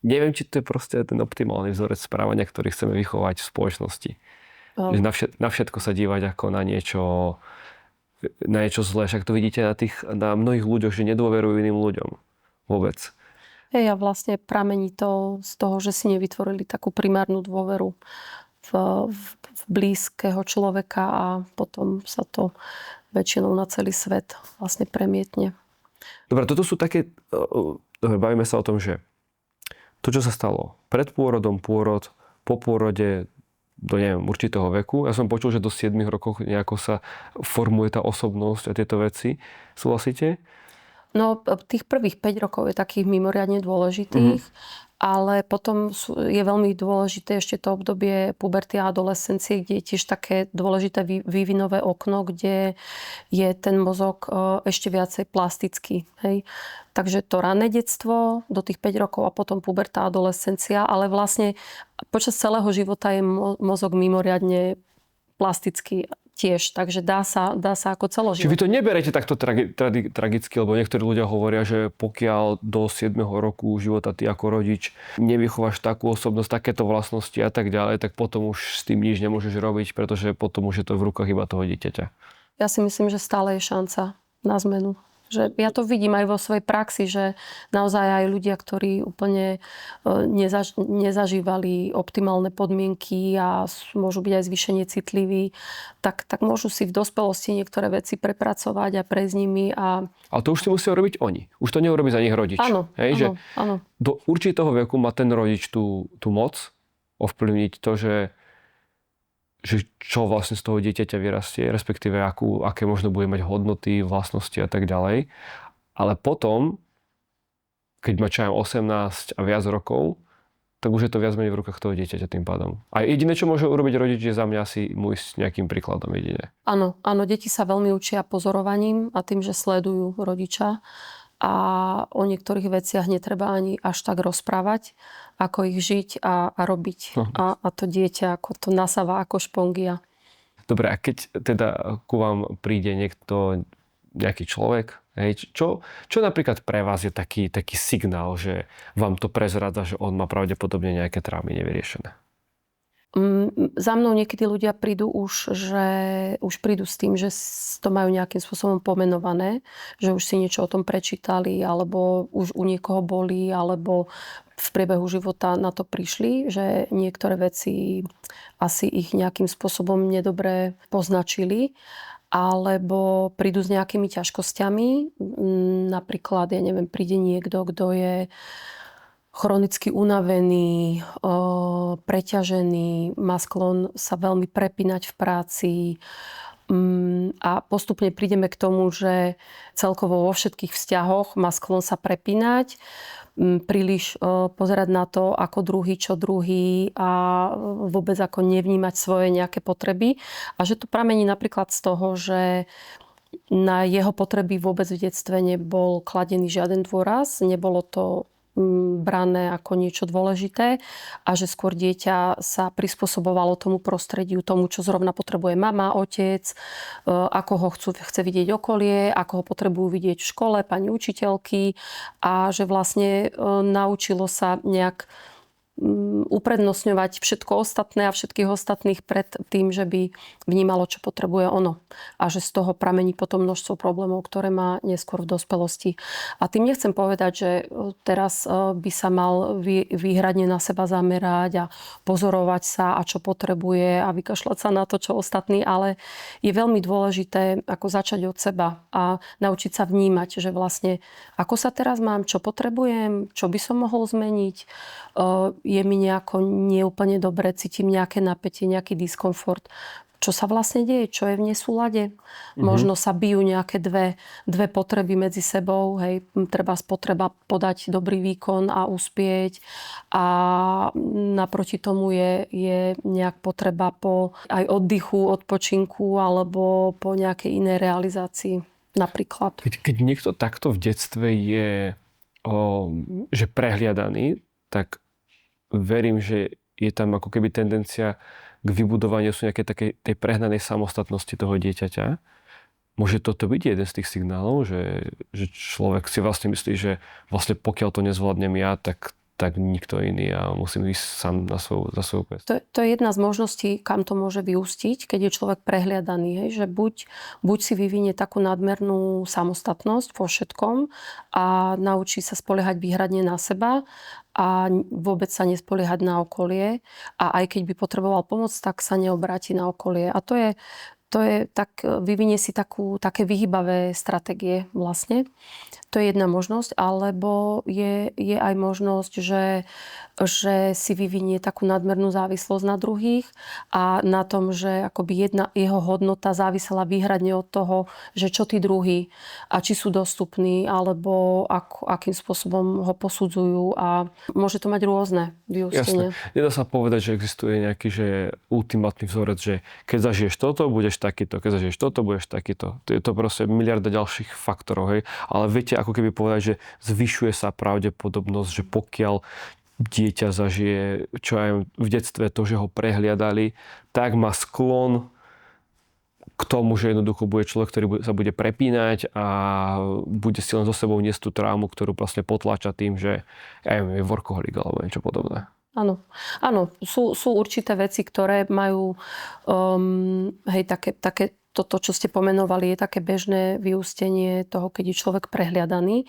neviem, či to je proste ten optimálny vzorec správania, ktorý chceme vychovať v spoločnosti. Že na všetko sa dívať ako na niečo zlé. Však to vidíte na mnohých ľuďoch, že nedôverujú iným ľuďom. Vôbec. Hej, a vlastne pramení to z toho, že si nevytvorili takú primárnu dôveru v blízkeho človeka a potom sa to väčšinou na celý svet vlastne premietne. Dobre, toto sú také... Dobre, bavíme sa o tom, že to, čo sa stalo pred pôrodom, pôrod, po pôrode, do neviem, určitého veku. Ja som počul, že do 7 rokov nejako sa formuje tá osobnosť a tieto veci. Súhlasíte? No, tých prvých 5 rokov je takých mimoriadne dôležitých, ale potom je veľmi dôležité ešte to obdobie puberty a adolescencie, kde je tiež také dôležité vývinové okno, kde je ten mozog ešte viacej plastický. Hej. Takže to rané detstvo do tých 5 rokov a potom puberta a adolescencia, ale vlastne počas celého života je mozog mimoriadne plastický tiež, takže dá sa ako celoživotný. Čiže vy to neberete takto tragicky, lebo niektorí ľudia hovoria, že pokiaľ do 7 roku života ty ako rodič nevychováš takú osobnosť, takéto vlastnosti a tak ďalej, tak potom už s tým nič nemôžeš robiť, pretože potom už je to v rukách iba toho dieťaťa. Ja si myslím, že stále je šanca na zmenu. Že ja to vidím aj vo svojej praxi, že naozaj aj ľudia, ktorí úplne nezažívali optimálne podmienky a môžu byť aj zvýšene citliví, tak môžu si v dospelosti niektoré veci prepracovať a prejsť nimi. Ale to už si musia robiť oni. Už to neurobí za nich rodič. Áno, hej, áno. Do určitého veku má ten rodič tú moc ovplyvniť to, že čo vlastne z toho dieťaťa vyrastie, respektíve aké možno bude mať hodnoty, vlastnosti a tak ďalej. Ale potom, keď má 18 a viac rokov, tak už je to viac menej v rukách toho dieťaťa tým pádom. A jediné, čo môže urobiť rodič, je za mňa si mu ísť nejakým príkladom jedine. Áno, deti sa veľmi učia pozorovaním a tým, že sledujú rodiča. A o niektorých veciach netreba ani až tak rozprávať, ako ich žiť a robiť. A to dieťa ako to nasáva ako špongia. Dobre, a keď teda ku vám príde nejaký človek, hej, čo napríklad pre vás je taký signál, že vám to prezradá, že on má pravdepodobne nejaké traumy nevyriešené? Za mnou niekedy ľudia prídu už prídu s tým, že to majú nejakým spôsobom pomenované, že už si niečo o tom prečítali, alebo už u niekoho boli, alebo v priebehu života na to prišli, že niektoré veci asi ich nejakým spôsobom nedobre poznačili, alebo prídu s nejakými ťažkosťami. Napríklad, príde niekto, kto je chronicky unavený, preťažený, má sklon sa veľmi prepínať v práci a postupne prídeme k tomu, že celkovo vo všetkých vzťahoch má sklon sa prepínať, príliš pozerať na to, ako druhý, čo druhý a vôbec ako nevnímať svoje nejaké potreby. A že to pramení napríklad z toho, že na jeho potreby vôbec v detstve nebol kladený žiaden dôraz, nebolo to brané ako niečo dôležité a že skôr dieťa sa prispôsobovalo tomu prostrediu, tomu, čo zrovna potrebuje mama, otec, ako ho chce vidieť okolie, ako ho potrebujú vidieť v škole, pani učiteľky a že vlastne naučilo sa nejak uprednostňovať všetko ostatné a všetkých ostatných pred tým, že by vnímalo, čo potrebuje ono. A že z toho pramení potom množstvo problémov, ktoré má neskôr v dospelosti. A tým nechcem povedať, že teraz by sa mal výhradne na seba zamerať a pozorovať sa a čo potrebuje a vykašľať sa na to, čo ostatní, ale je veľmi dôležité ako začať od seba a naučiť sa vnímať, že vlastne ako sa teraz mám, čo potrebujem, čo by som mohol zmeniť, je mi nejako neúplne dobre, cítim nejaké napätie, nejaký diskomfort. Čo sa vlastne deje, čo je v nesúlade. Možno sa bijú nejaké dve potreby medzi sebou. Hej, treba spotreba podať dobrý výkon a uspieť. A naproti tomu je nejak potreba po aj oddychu, odpočinku alebo po nejakej inej realizácii napríklad. Keď niekto takto v detstve je že prehliadaný, tak verím, že je tam ako keby tendencia k vybudovaniu sú nejaké také tej prehnanej samostatnosti toho dieťaťa. Môže toto byť jeden z tých signálov, že človek si vlastne myslí, že vlastne pokiaľ to nezvládnem ja, tak nikto iný a musím ísť sám za svoju pest. To je jedna z možností, kam to môže vyústiť, keď je človek prehliadaný. Hej? Že buď si vyvinie takú nadmernú samostatnosť vo všetkom a naučí sa spoliehať výhradne na seba a vôbec sa nespoliehať na okolie. A aj keď by potreboval pomoc, tak sa neobráti na okolie. A to je tak, vyvinie si také vyhybavé stratégie vlastne. To je jedna možnosť, alebo je aj možnosť, že si vyvinie takú nadmernú závislosť na druhých a na tom, že akoby jeho hodnota závisela výhradne od toho, že čo tí druhí a či sú dostupní, alebo akým spôsobom ho posudzujú a môže to mať rôzne vyústenia. Jasné. Nedá sa povedať, že existuje nejaký ultimátny vzorec, že keď zažiješ toto, budeš takýto, keď zažiješ toto, budeš takýto. Je to proste miliarda ďalších faktorov, hej. Ale viete, ako keby povedať, že zvyšuje sa pravdepodobnosť, že pokiaľ dieťa zažije, čo aj v detstve to, že ho prehliadali, tak má sklon k tomu, že jednoducho bude človek, ktorý sa bude prepínať a bude si len so sebou niesť tú traumu, ktorú vlastne potláča tým, že je workoholik alebo niečo podobné. Áno, sú určité veci, ktoré majú také toto, čo ste pomenovali, je také bežné vyústenie toho, keď je človek prehliadaný.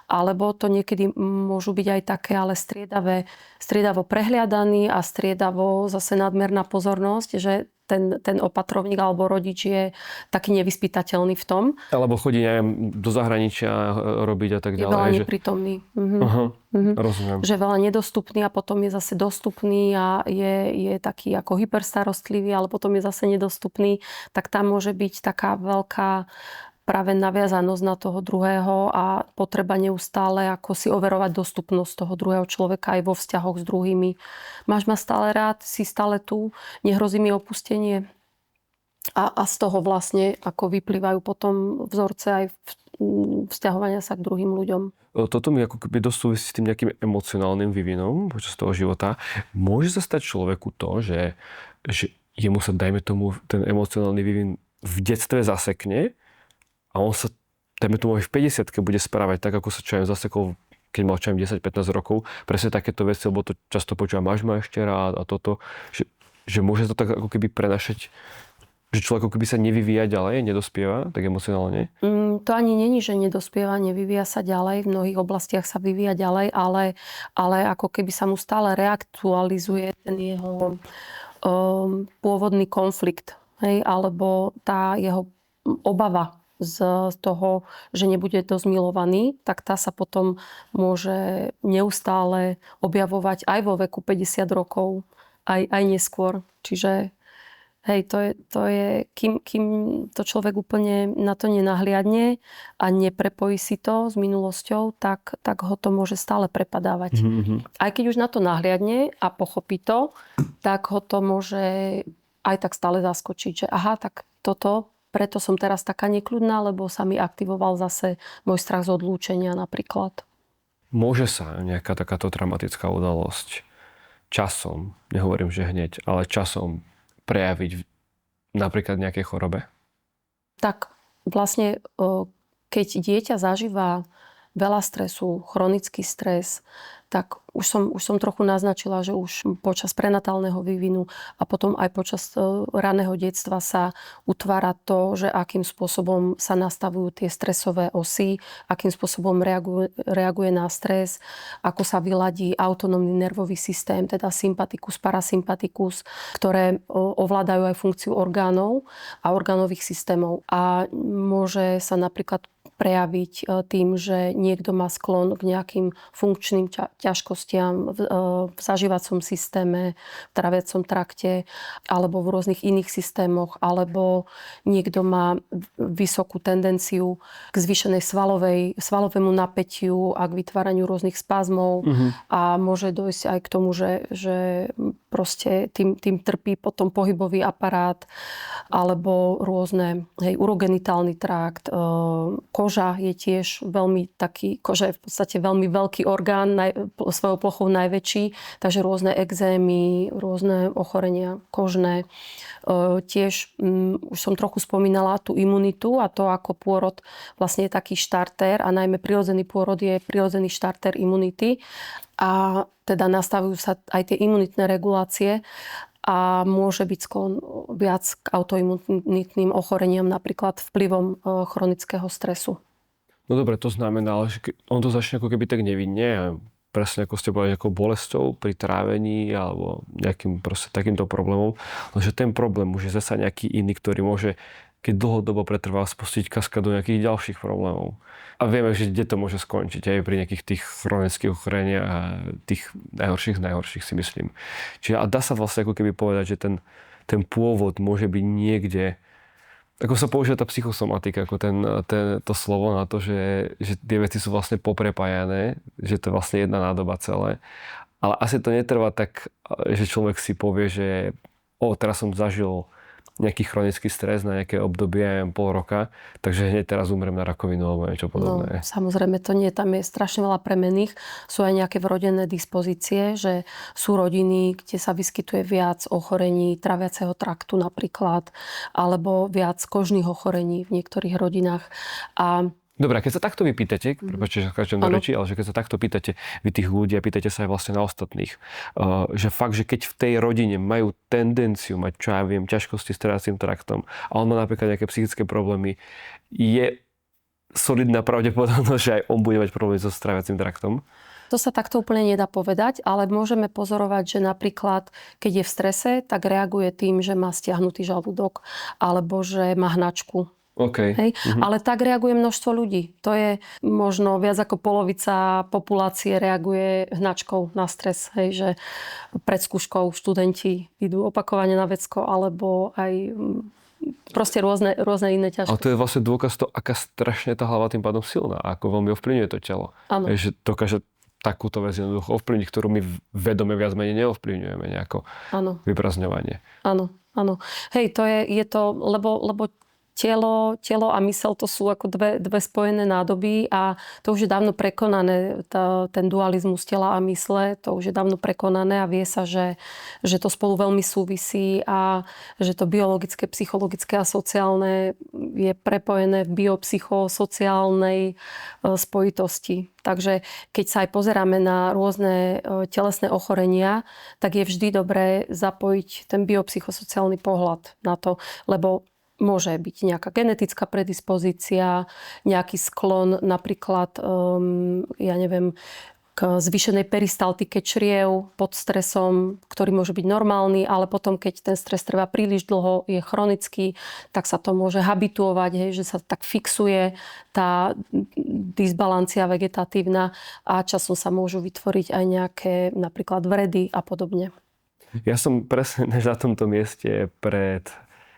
Alebo to niekedy môžu byť aj také, ale striedavo prehliadaný a striedavo zase nadmerná pozornosť, že ten opatrovník alebo rodič je taký nevyspytateľný v tom. Alebo chodí do zahraničia robiť a tak ďalej. Je veľa neprítomný. Rozumiem. Že veľa nedostupný a potom je zase dostupný a je taký ako hyperstarostlivý, ale potom je zase nedostupný. Tak tam môže byť taká veľká práve naviazanosť na toho druhého a potreba neustále ako si overovať dostupnosť toho druhého človeka aj vo vzťahoch s druhými. Máš ma stále rád, si stále tu, nehrozí mi opustenie. A z toho vlastne ako vyplývajú potom vzorce aj vzťahovania sa k druhým ľuďom. Toto mi ako keby dosť súvisí s tým nejakým emocionálnym vývinom počas toho života. Môže sa stať človeku to, že jemu sa, dajme tomu, ten emocionálny vývin v detstve zasekne a on sa, dajme tomu, aj v 50-ke bude správať tak, ako sa zasekol, keď mal 10-15 rokov. Presne takéto veci, lebo to často počúva, máš ma ešte rád a toto. Že môže to tak ako keby prenašať, že človek ako keby sa nevyvíja ďalej, nedospieva tak emocionálne? To ani není, že nedospieva, nevyvíja sa ďalej. V mnohých oblastiach sa vyvíja ďalej, ale ako keby sa mu stále reaktualizuje ten jeho pôvodný konflikt. Hej? Alebo tá jeho obava z toho, že nebude dosť milovaný, tak tá sa potom môže neustále objavovať aj vo veku 50 rokov, aj neskôr. Čiže hej, to je kým to človek úplne na to nenahliadne a neprepojí si to s minulosťou, tak ho to môže stále prepadávať. Aj keď už na to nahliadne a pochopí to, tak ho to môže aj tak stále zaskočiť, že aha, tak preto som teraz taká nekľudná, lebo sa mi aktivoval zase môj strach z odlúčenia napríklad. Môže sa nejaká takáto traumatická udalosť časom, nehovorím, že hneď, ale časom prejaviť napríklad nejakej chorobe? Tak vlastne, keď dieťa zažíva veľa stresu, chronický stres, tak už som trochu naznačila, že už počas prenatálneho vývinu a potom aj počas raného detstva sa utvára to, že akým spôsobom sa nastavujú tie stresové osy, akým spôsobom reaguje na stres, ako sa vyladí autonómny nervový systém, teda sympatikus, parasympatikus, ktoré ovládajú aj funkciu orgánov a orgánových systémov. A môže sa napríklad prejaviť tým, že niekto má sklon k nejakým funkčným ťažkostiam v zažívacom systéme, v traviacom trakte alebo v rôznych iných systémoch, alebo niekto má vysokú tendenciu k zvýšenej svalovému napätiu a k vytváraniu rôznych spazmov a môže dojsť aj k tomu, že proste tým trpí potom pohybový aparát alebo rôzne, urogenitálny trakt, koža je tiež veľmi taký, koža je v podstate veľmi veľký orgán, svojou plochou najväčší, takže rôzne ekzémy, rôzne ochorenia kožné. Tiež už som trochu spomínala tú imunitu a to, ako pôrod vlastne je taký štartér a najmä prirodzený pôrod je prirodzený štartér imunity a teda nastavujú sa aj tie imunitné regulácie a môže byť sklon viac k autoimunitným ochoreniam, napríklad vplyvom chronického stresu. No dobre, to znamená, že on to začne ako keby tak nevinne, presne ako ste povedali, nejakou bolesťou pri trávení alebo nejakým proste takýmto problémom, lenže ten problém už je zasa nejaký iný, ktorý môže, keď dlhodobo pretrvá, spustiť kaskadu nejakých ďalších problémov. A vieme, že kde to môže skončiť, aj pri nejakých tých chronických ochoreniach a tých najhorších si myslím. Čiže a dá sa vlastne ako keby povedať, že ten pôvod môže byť niekde, ako sa používa tá psychosomatika, ako to slovo na to, že tie veci sú vlastne poprepájané, že to je vlastne jedna nádoba celé. Ale asi to netrvá tak, že človek si povie, že teraz som zažil nejaký chronický stres na nejaké obdobie, pol roka, takže hneď teraz umrem na rakovinu alebo niečo podobné. No, samozrejme to nie, tam je strašne veľa premenných. Sú aj nejaké vrodené dispozície, že sú rodiny, kde sa vyskytuje viac ochorení traviaceho traktu napríklad, alebo viac kožných ochorení v niektorých rodinách. A dobre, keď sa takto vy pýtate, prepáčte, že skáčem do reči, ale že keď sa takto pýtate vy tých ľudí a pýtate sa aj vlastne na ostatných, že fakt, že keď v tej rodine majú tendenciu mať, čo ja viem, ťažkosti s traviacím traktom a on má napríklad nejaké psychické problémy, je solidná pravdepodobnosť, že aj on bude mať problémy so traviacím traktom? to sa takto úplne nedá povedať, ale môžeme pozorovať, že napríklad, keď je v strese, tak reaguje tým, že má stiahnutý žalúdok alebo že má hnačku. Okay. Hej? Ale tak reaguje množstvo ľudí. To je možno viac ako polovica populácie reaguje hnačkou na stres. Hej? Že pred skúškou študenti idú opakovane na vecko alebo aj proste rôzne iné ťažkosti. Ale to je vlastne dôkaz to, aká strašne tá hlava tým pádom silná, ako veľmi ovplyvňuje to telo. Áno. Že dokáže takúto vec jednoducho ovplyvniť, ktorú my vedome viac menej neovplyvňujeme nejako. Áno. Vyprazňovanie. Áno. Hej, to je to, lebo telo a myseľ to sú ako dve spojené nádoby a to už je dávno prekonané, ten dualizmus tela a mysle, to už je dávno prekonané a vie sa, že to spolu veľmi súvisí a že to biologické, psychologické a sociálne je prepojené v biopsychosociálnej spojitosti. Takže keď sa aj pozeráme na rôzne telesné ochorenia, tak je vždy dobré zapojiť ten biopsychosociálny pohľad na to, lebo môže byť nejaká genetická predispozícia, nejaký sklon napríklad, k zvýšenej peristaltike čriev pod stresom, ktorý môže byť normálny, ale potom, keď ten stres trvá príliš dlho, je chronický, tak sa to môže habituovať, že sa tak fixuje tá disbalancia vegetatívna a časom sa môžu vytvoriť aj nejaké napríklad vredy a podobne. Ja som presne na tomto mieste pred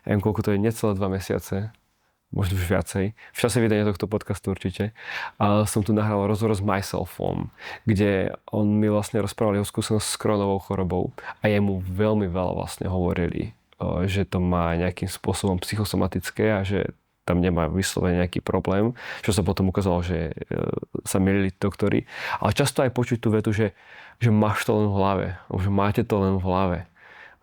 neviem, koľko to je, necelé 2 mesiace, možno už viacej, v čase vydania tohto podcastu určite, a som tu nahral rozhovor s Myselfom, kde on mi vlastne rozprával jeho skúsenosť s Crohnovou chorobou a jemu veľmi veľa vlastne hovorili, že to má nejakým spôsobom psychosomatické a že tam nemá vyslovene nejaký problém, čo sa potom ukázalo, že sa mýlili doktori. Ale často aj počuť tú vetu, že máš to len v hlave, že máte to len v hlave.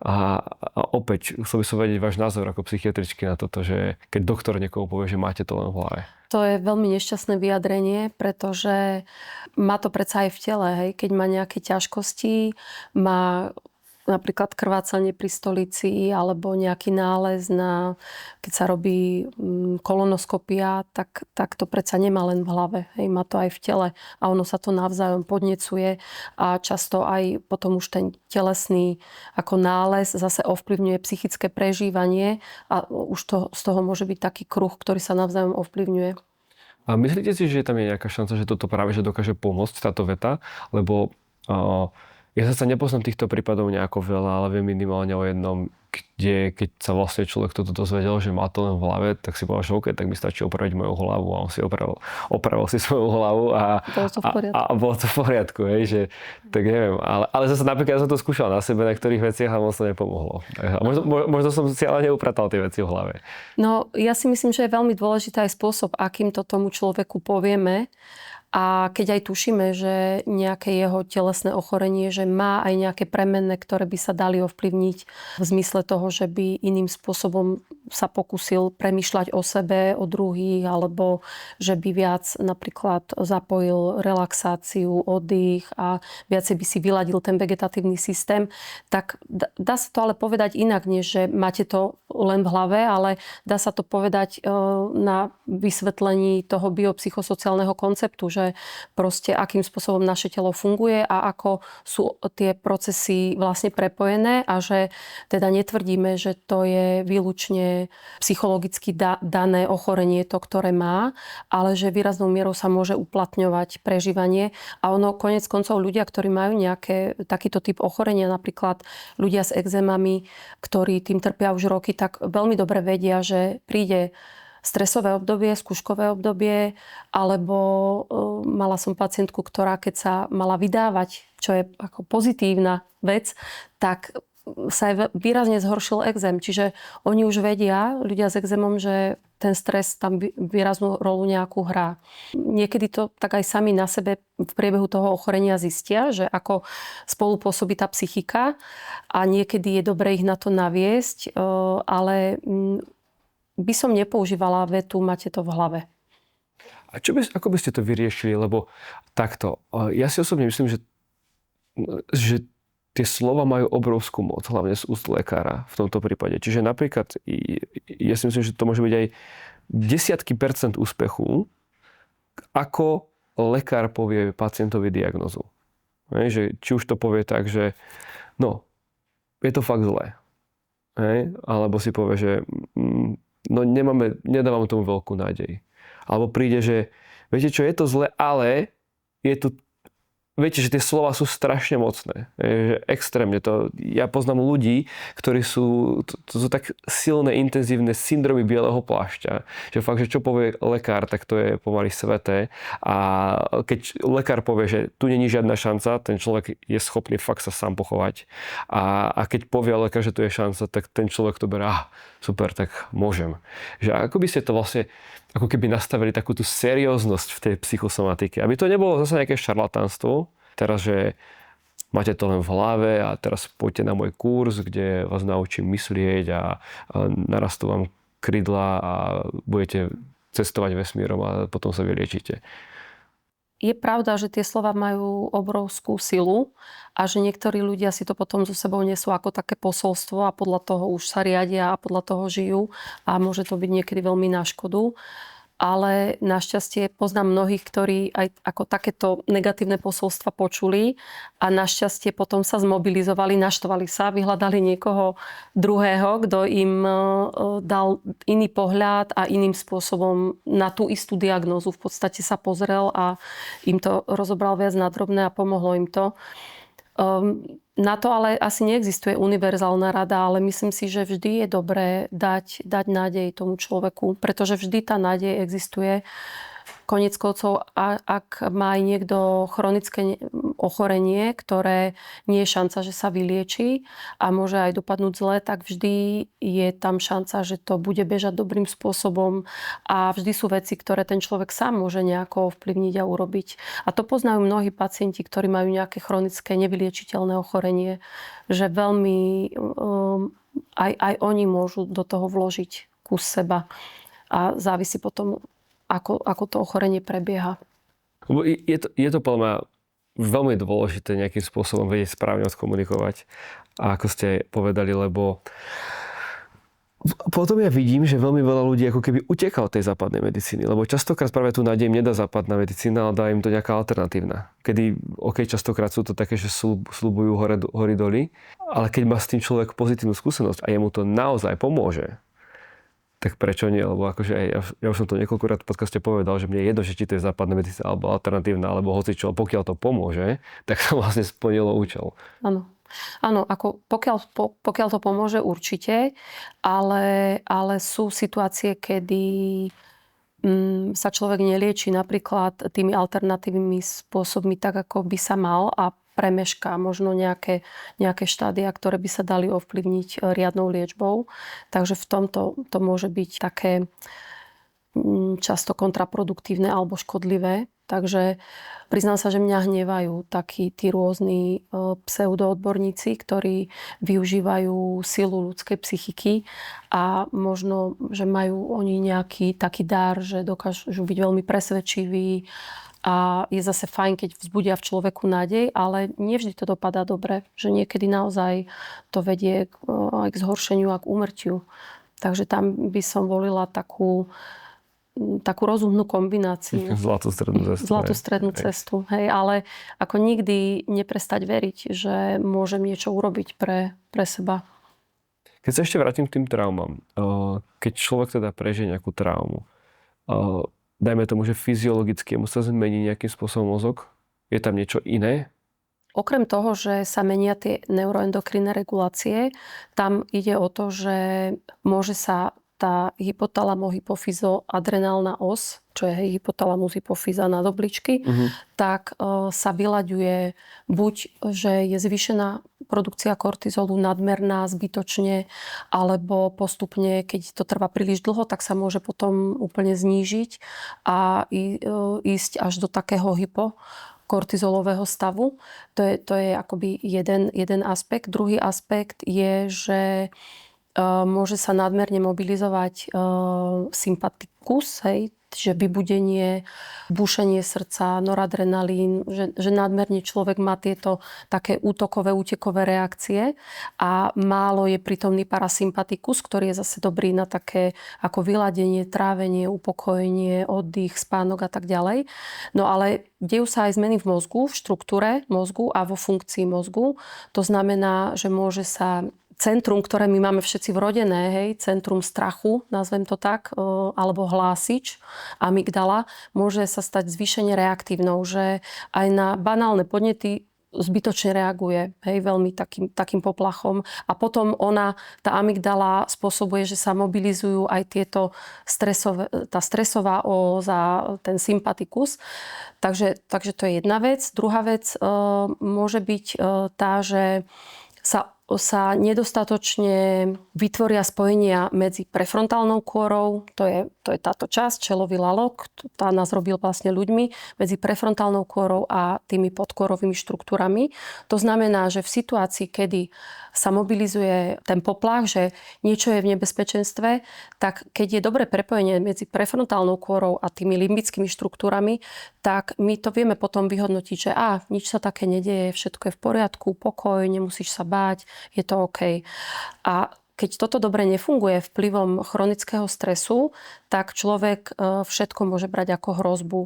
A opäť chcel by som vedieť váš názor ako psychiatričky na toto, že keď doktor niekomu povie, že máte to len v hlave. To je veľmi nešťastné vyjadrenie, pretože má to predsa aj v tele. Hej. Keď má nejaké ťažkosti, má napríklad krvácanie pri stolici alebo nejaký nález, keď sa robí kolonoskopia, tak to predsa nemá len v hlave. Hej, má to aj v tele a ono sa to navzájom podnecuje a často aj potom už ten telesný ako nález zase ovplyvňuje psychické prežívanie a už z toho môže byť taký kruh, ktorý sa navzájom ovplyvňuje. A myslíte si, že tam je nejaká šanca, že toto práve že dokáže pomôcť táto veta? Lebo ja sa nepoznám týchto prípadov nejako veľa, ale viem minimálne o jednom, kde keď sa vlastne človek toto dozvedel, že má to len v hlave, tak si povedal, že OK, tak mi stačí opraviť moju hlavu a on si opravil si svoju hlavu a bolo to v poriadku, hej, že tak neviem. Ale zase napríklad ja som to skúšal na sebe, na ktorých veciach a moc to nepomohlo. A možno som si ale neupratal tie veci v hlave. No, ja si myslím, že je veľmi dôležitý aj spôsob, akým to tomu človeku povieme. A keď aj tušíme, že nejaké jeho telesné ochorenie, že má aj nejaké premenné, ktoré by sa dali ovplyvniť v zmysle toho, že by iným spôsobom sa pokúsil premýšľať o sebe, o druhých, alebo že by viac napríklad zapojil relaxáciu, oddych a viacej by si vyladil ten vegetatívny systém, tak dá sa to ale povedať inak, než že máte to len v hlave, ale dá sa to povedať na vysvetlení toho biopsychosociálneho konceptu, že proste akým spôsobom naše telo funguje a ako sú tie procesy vlastne prepojené a že teda netvrdíme, že to je výlučne psychologicky dané ochorenie to, ktoré má, ale že výraznou mierou sa môže uplatňovať prežívanie a ono konec koncov ľudia, ktorí majú nejaké takýto typ ochorenia, napríklad ľudia s ekzémami, ktorí tým trpia už roky, tak veľmi dobre vedia, že príde stresové obdobie, skúškové obdobie, alebo mala som pacientku, ktorá keď sa mala vydávať, čo je ako pozitívna vec, tak sa aj výrazne zhoršil ekzém. Čiže oni už vedia, ľudia s ekzémom, že ten stres tam výraznú rolu nejakú hrá. Niekedy to tak aj sami na sebe v priebehu toho ochorenia zistia, že ako spolupôsobí tá psychika a niekedy je dobre ich na to naviesť, ale by som nepoužívala vetu, máte to v hlave. A ako by ste to vyriešili? Lebo takto, ja si osobne myslím, že tie slova majú obrovskú moc, hlavne z úst lekára v tomto prípade. Čiže napríklad, ja si myslím, že to môže byť aj desiatky % úspechu, ako lekár povie pacientovi diagnozu. Že, či už to povie tak, že no, je to fakt zlé. Alebo si povie, že no nedávam tomu veľkú nádej. Alebo príde, že viete čo, je to zle, ale je tu, viete, že tie slova sú strašne mocné. Že extrémne to. Ja poznám ľudí, ktorí sú tak silné, intenzívne syndromy bieleho plášťa. Že fakt, že čo povie lekár, tak to je pomaly sveté. A keď lekár povie, že tu není žiadna šanca, ten človek je schopný fakt sa sám pochovať. A keď povie lekár, že tu je šanca, tak ten človek to berie, super, tak môžem. Že ako by ste to vlastne ako keby nastavili takú tú serióznosť v tej psychosomatike. Aby to nebolo zase nejaké šarlatánstvo. Teraz, že máte to len v hlave a teraz poďte na môj kurz, kde vás naučím myslieť a narastú vám krydla a budete cestovať vesmírom a potom sa vyliečite. Je pravda, že tie slova majú obrovskú silu a že niektorí ľudia si to potom so sebou nesú ako také posolstvo a podľa toho už sa riadia a podľa toho žijú a môže to byť niekedy veľmi na škodu. Ale našťastie poznám mnohých, ktorí aj ako takéto negatívne posolstva počuli a našťastie potom sa zmobilizovali, naštvali sa, vyhľadali niekoho druhého, kto im dal iný pohľad a iným spôsobom na tú istú diagnózu v podstate sa pozrel a im to rozobral viac na drobné a pomohlo im to. Na to ale asi neexistuje univerzálna rada, ale myslím si, že vždy je dobré dať nádej tomu človeku, pretože vždy tá nádej existuje. Koniec koncov, ak má aj niekto chronické ochorenie, ktoré nie je šanca, že sa vylieči a môže aj dopadnúť zle, tak vždy je tam šanca, že to bude bežať dobrým spôsobom a vždy sú veci, ktoré ten človek sám môže nejako ovplyvniť a urobiť. A to poznajú mnohí pacienti, ktorí majú nejaké chronické nevyliečiteľné ochorenie, že veľmi aj oni môžu do toho vložiť kus seba a závisí potom, ako to ochorenie prebieha. Je to podľa mňa veľmi dôležité nejakým spôsobom vedieť správne odkomunikovať. A ako ste povedali, lebo potom ja vidím, že veľmi veľa ľudí ako keby uteká od tej západnej medicíny. Lebo častokrát práve tú nádej im nedá západná medicína, ale dá im to nejaká alternatívna. Kedy, častokrát sú to také, že sľubujú hory doly, ale keď má s tým človek pozitívnu skúsenosť a jemu to naozaj pomôže, tak prečo nie? Lebo akože ja už som to niekoľkokrát v podcaste povedal, že mne je jedno, že či to je západná medicína alebo alternatívna, alebo hocičo, pokiaľ to pomôže, tak sa vlastne splnilo účel. Áno. Áno, ako pokiaľ to pomôže určite, ale sú situácie, kedy sa človek nelieči napríklad tými alternatívnymi spôsobmi tak, ako by sa mal a premešká možno nejaké štádia, ktoré by sa dali ovplyvniť riadnou liečbou. Takže v tomto to môže byť také často kontraproduktívne alebo škodlivé. Takže priznám sa, že mňa hnevajú takí tí rôzni pseudoodborníci, ktorí využívajú silu ľudskej psychiky a možno, že majú oni nejaký taký dar, že dokážu byť veľmi presvedčiví a je zase fajn, keď vzbudia v človeku nádej, ale nie vždy to dopadá dobre, že niekedy naozaj to vedie aj k zhoršeniu a k úmrtiu. Takže tam by som volila takú rozumnú kombináciu. Zlatú strednú cestu. Hej, ale ako nikdy neprestať veriť, že môžem niečo urobiť pre seba. Keď sa ešte vrátim k tým traumám. Keď človek teda prežije nejakú traumu, dajme tomu, že fyziologicky mu sa zmení nejakým spôsobom mozog? Je tam niečo iné? Okrem toho, že sa menia tie neuroendokrinné regulácie, tam ide o to, že môže sa tá hypotalamo-hypofyzoadrenálna os, čo je hypotalamus hypofyza nad obličky, tak sa vyľaďuje buď, že je zvýšená produkcia kortizolu nadmerná, zbytočne, alebo postupne, keď to trvá príliš dlho, tak sa môže potom úplne znížiť a ísť až do takého hypokortizolového stavu. To je akoby jeden aspekt. Druhý aspekt je, že môže sa nadmerne mobilizovať sympatikus, že vybudenie, búšenie srdca, noradrenalín, že nadmerne človek má tieto také útokové, útekové reakcie a málo je prítomný parasympatikus, ktorý je zase dobrý na také ako vyladenie, trávenie, upokojenie, oddych, spánok a tak ďalej. No ale dejú sa aj zmeny v mozgu, v štruktúre mozgu a vo funkcii mozgu. To znamená, že môže sa centrum, ktoré my máme všetci vrodené, centrum strachu, nazvem to tak, alebo hlásič, amygdala, môže sa stať zvýšene reaktívnou, že aj na banálne podnety zbytočne reaguje, veľmi takým poplachom. A potom tá amygdala spôsobuje, že sa mobilizujú aj tieto tá stresová os a ten sympatikus. Takže to je jedna vec. Druhá vec môže byť tá, že sa nedostatočne vytvoria spojenia medzi prefrontálnou kôrou, to je táto časť, čelový lalok, tá nás robil vlastne ľuďmi, medzi prefrontálnou kôrou a tými podkôrovými štruktúrami. To znamená, že v situácii, kedy sa mobilizuje ten poplach, že niečo je v nebezpečenstve, tak keď je dobré prepojenie medzi prefrontálnou kôrou a tými limbickými štruktúrami, tak my to vieme potom vyhodnotiť, že nič sa také nedieje, všetko je v poriadku, pokoj, nemusíš sa báť, je to OK. A keď toto dobre nefunguje vplyvom chronického stresu, tak človek všetko môže brať ako hrozbu.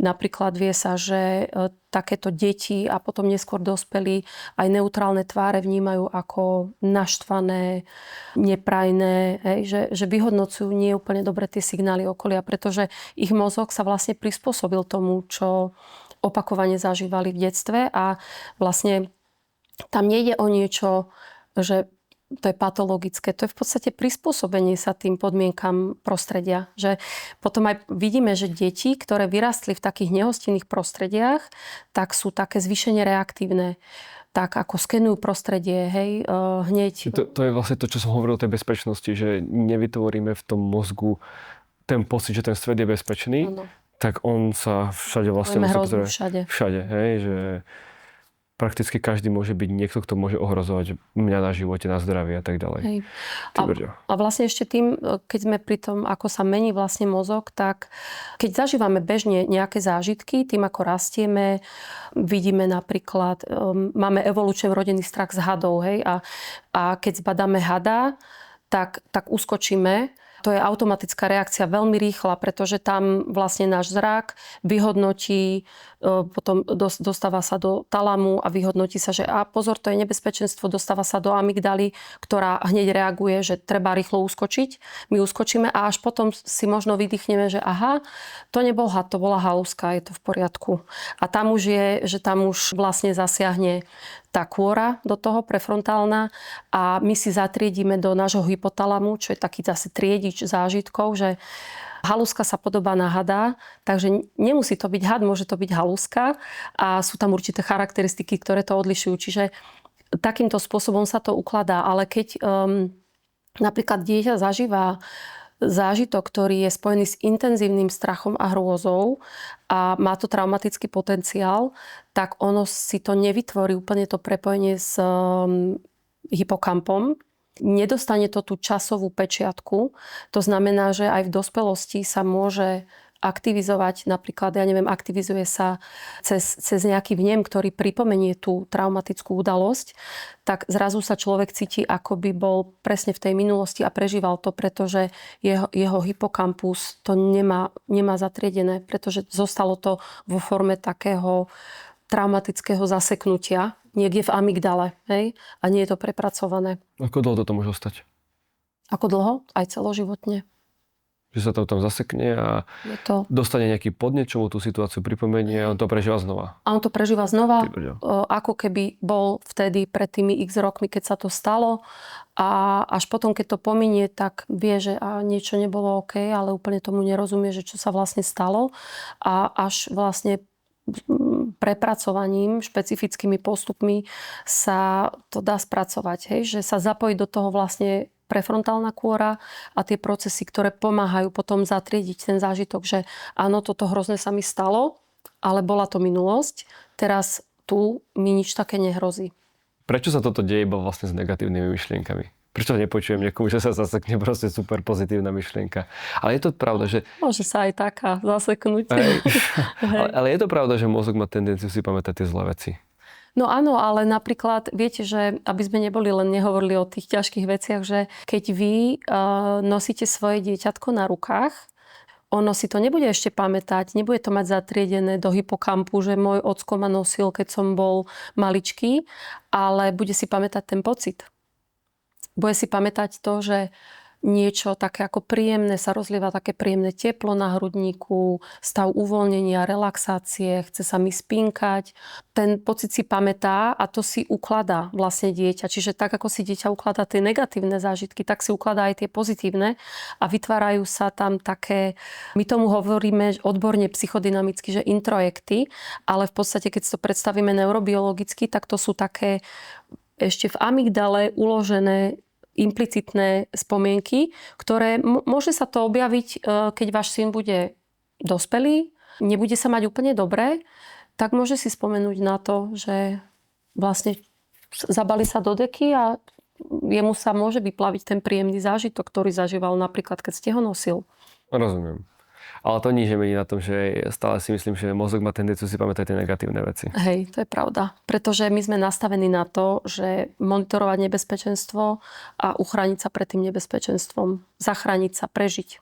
Napríklad vie sa, že takéto deti a potom neskôr dospelí aj neutrálne tváre vnímajú ako naštvané, neprajné, že vyhodnocujú nie úplne dobre tie signály okolia, pretože ich mozog sa vlastne prispôsobil tomu, čo opakovane zažívali v detstve a vlastne tam nejde o niečo, že to je patologické. To je v podstate prispôsobenie sa tým podmienkam prostredia. Že potom aj vidíme, že deti, ktoré vyrastli v takých nehostinných prostrediach, tak sú také zvýšene reaktívne. Tak ako skenujú prostredie, hej, hneď. To je vlastne to, čo som hovoril o tej bezpečnosti, že nevytvoríme v tom mozgu ten pocit, že ten svet je bezpečný, Áno. tak on sa všade vlastne... Máme hrozbu všade. Všade, hej, že prakticky každý môže byť niekto, kto môže ohrozovať mňa na živote, na zdravie a tak ďalej. Hej. Ty A vlastne ešte tým, keď sme pri tom, ako sa mení vlastne mozog, tak keď zažívame bežne nejaké zážitky, tým ako rastieme, vidíme napríklad, máme evolučne vrodený strach z hadov, hej, a keď zbadáme hada, tak uskočíme. To je automatická reakcia, veľmi rýchla, pretože tam vlastne náš zrak vyhodnotí, potom dostáva sa do talamu a vyhodnotí sa, že pozor, to je nebezpečenstvo, dostáva sa do amygdaly, ktorá hneď reaguje, že treba rýchlo uskočiť. My uskočíme a až potom si možno vydýchneme, že aha, to nebol had, to bola haluska, je to v poriadku. A tam už je, že tam už vlastne zasiahne tá kôra do toho prefrontálna a my si zatriedíme do nášho hypotalamu, čo je taký zase triedič zážitkov, že haluska sa podobá na hada, takže nemusí to byť had, môže to byť haluska a sú tam určité charakteristiky, ktoré to odlišujú. Čiže takýmto spôsobom sa to ukladá, ale keď napríklad dieťa zažíva zážitok, ktorý je spojený s intenzívnym strachom a hrôzou a má to traumatický potenciál, tak ono si to nevytvorí úplne to prepojenie s hypokampom. Nedostane to tú časovú pečiatku. To znamená, že aj v dospelosti sa môže aktivizovať, napríklad, aktivizuje sa cez nejaký vnem, ktorý pripomenie tú traumatickú udalosť, tak zrazu sa človek cíti, ako by bol presne v tej minulosti a prežíval to, pretože jeho hypokampus to nemá zatriedené, pretože zostalo to vo forme takého traumatického zaseknutia niekde v amygdale, hej? A nie je to prepracované. Ako dlho to môže ostať? Ako dlho? Aj celoživotne. Že sa to tam zasekne a dostane nejaký podnet, čo mu tú situáciu pripomenie a on to prežíva znova. A on to prežíva znova, ako keby bol vtedy pred tými x rokmi, keď sa to stalo. A až potom, keď to pominie, tak vie, že niečo nebolo OK, ale úplne tomu nerozumie, že čo sa vlastne stalo. A až vlastne prepracovaním, špecifickými postupmi sa to dá spracovať. Hej? Že sa zapojí do toho vlastne prefrontálna kôra a tie procesy, ktoré pomáhajú potom zatriediť ten zážitok, že áno, toto hrozné sa mi stalo, ale bola to minulosť, teraz tu mi nič také nehrozí. Prečo sa toto deje iba vlastne s negatívnymi myšlienkami? Prečo nepočujem niekomu, že sa zasekne proste super pozitívna myšlienka? Ale je to pravda, že... Môže sa aj taká zaseknúť. Ale je to pravda, že mozog má tendenciu si pamätať tie zlé veci? No áno, ale napríklad, viete, že aby sme nehovorili o tých ťažkých veciach, že keď vy nosíte svoje dieťatko na rukách, ono si to nebude ešte pamätať, nebude to mať zatriedené do hypokampu, že môj ocko ma nosil, keď som bol maličký, ale bude si pamätať ten pocit. Bude si pamätať to, že niečo také ako príjemné, sa rozlieva také príjemné teplo na hrudníku, stav uvoľnenia, relaxácie, chce sa mi spínkať. Ten pocit si pamätá a to si ukladá vlastne dieťa. Čiže tak, ako si dieťa ukladá tie negatívne zážitky, tak si ukladá aj tie pozitívne a vytvárajú sa tam také, my tomu hovoríme odborne psychodynamicky, že introjekty, ale v podstate, keď si to predstavíme neurobiologicky, tak to sú také ešte v amygdale uložené implicitné spomienky, ktoré môže sa to objaviť, keď váš syn bude dospelý, nebude sa mať úplne dobre, tak môže si spomenúť na to, že vlastne zabali sa do deky a jemu sa môže vyplaviť ten príjemný zážitok, ktorý zažíval napríklad, keď ste ho nosil. Rozumiem. Ale to nič nemení na tom, že stále si myslím, že mozog má tendenciu si pamätať tie negatívne veci. Hej, to je pravda. Pretože my sme nastavení na to, že monitorovať nebezpečenstvo a uchrániť sa pred tým nebezpečenstvom. Zachrániť sa, prežiť.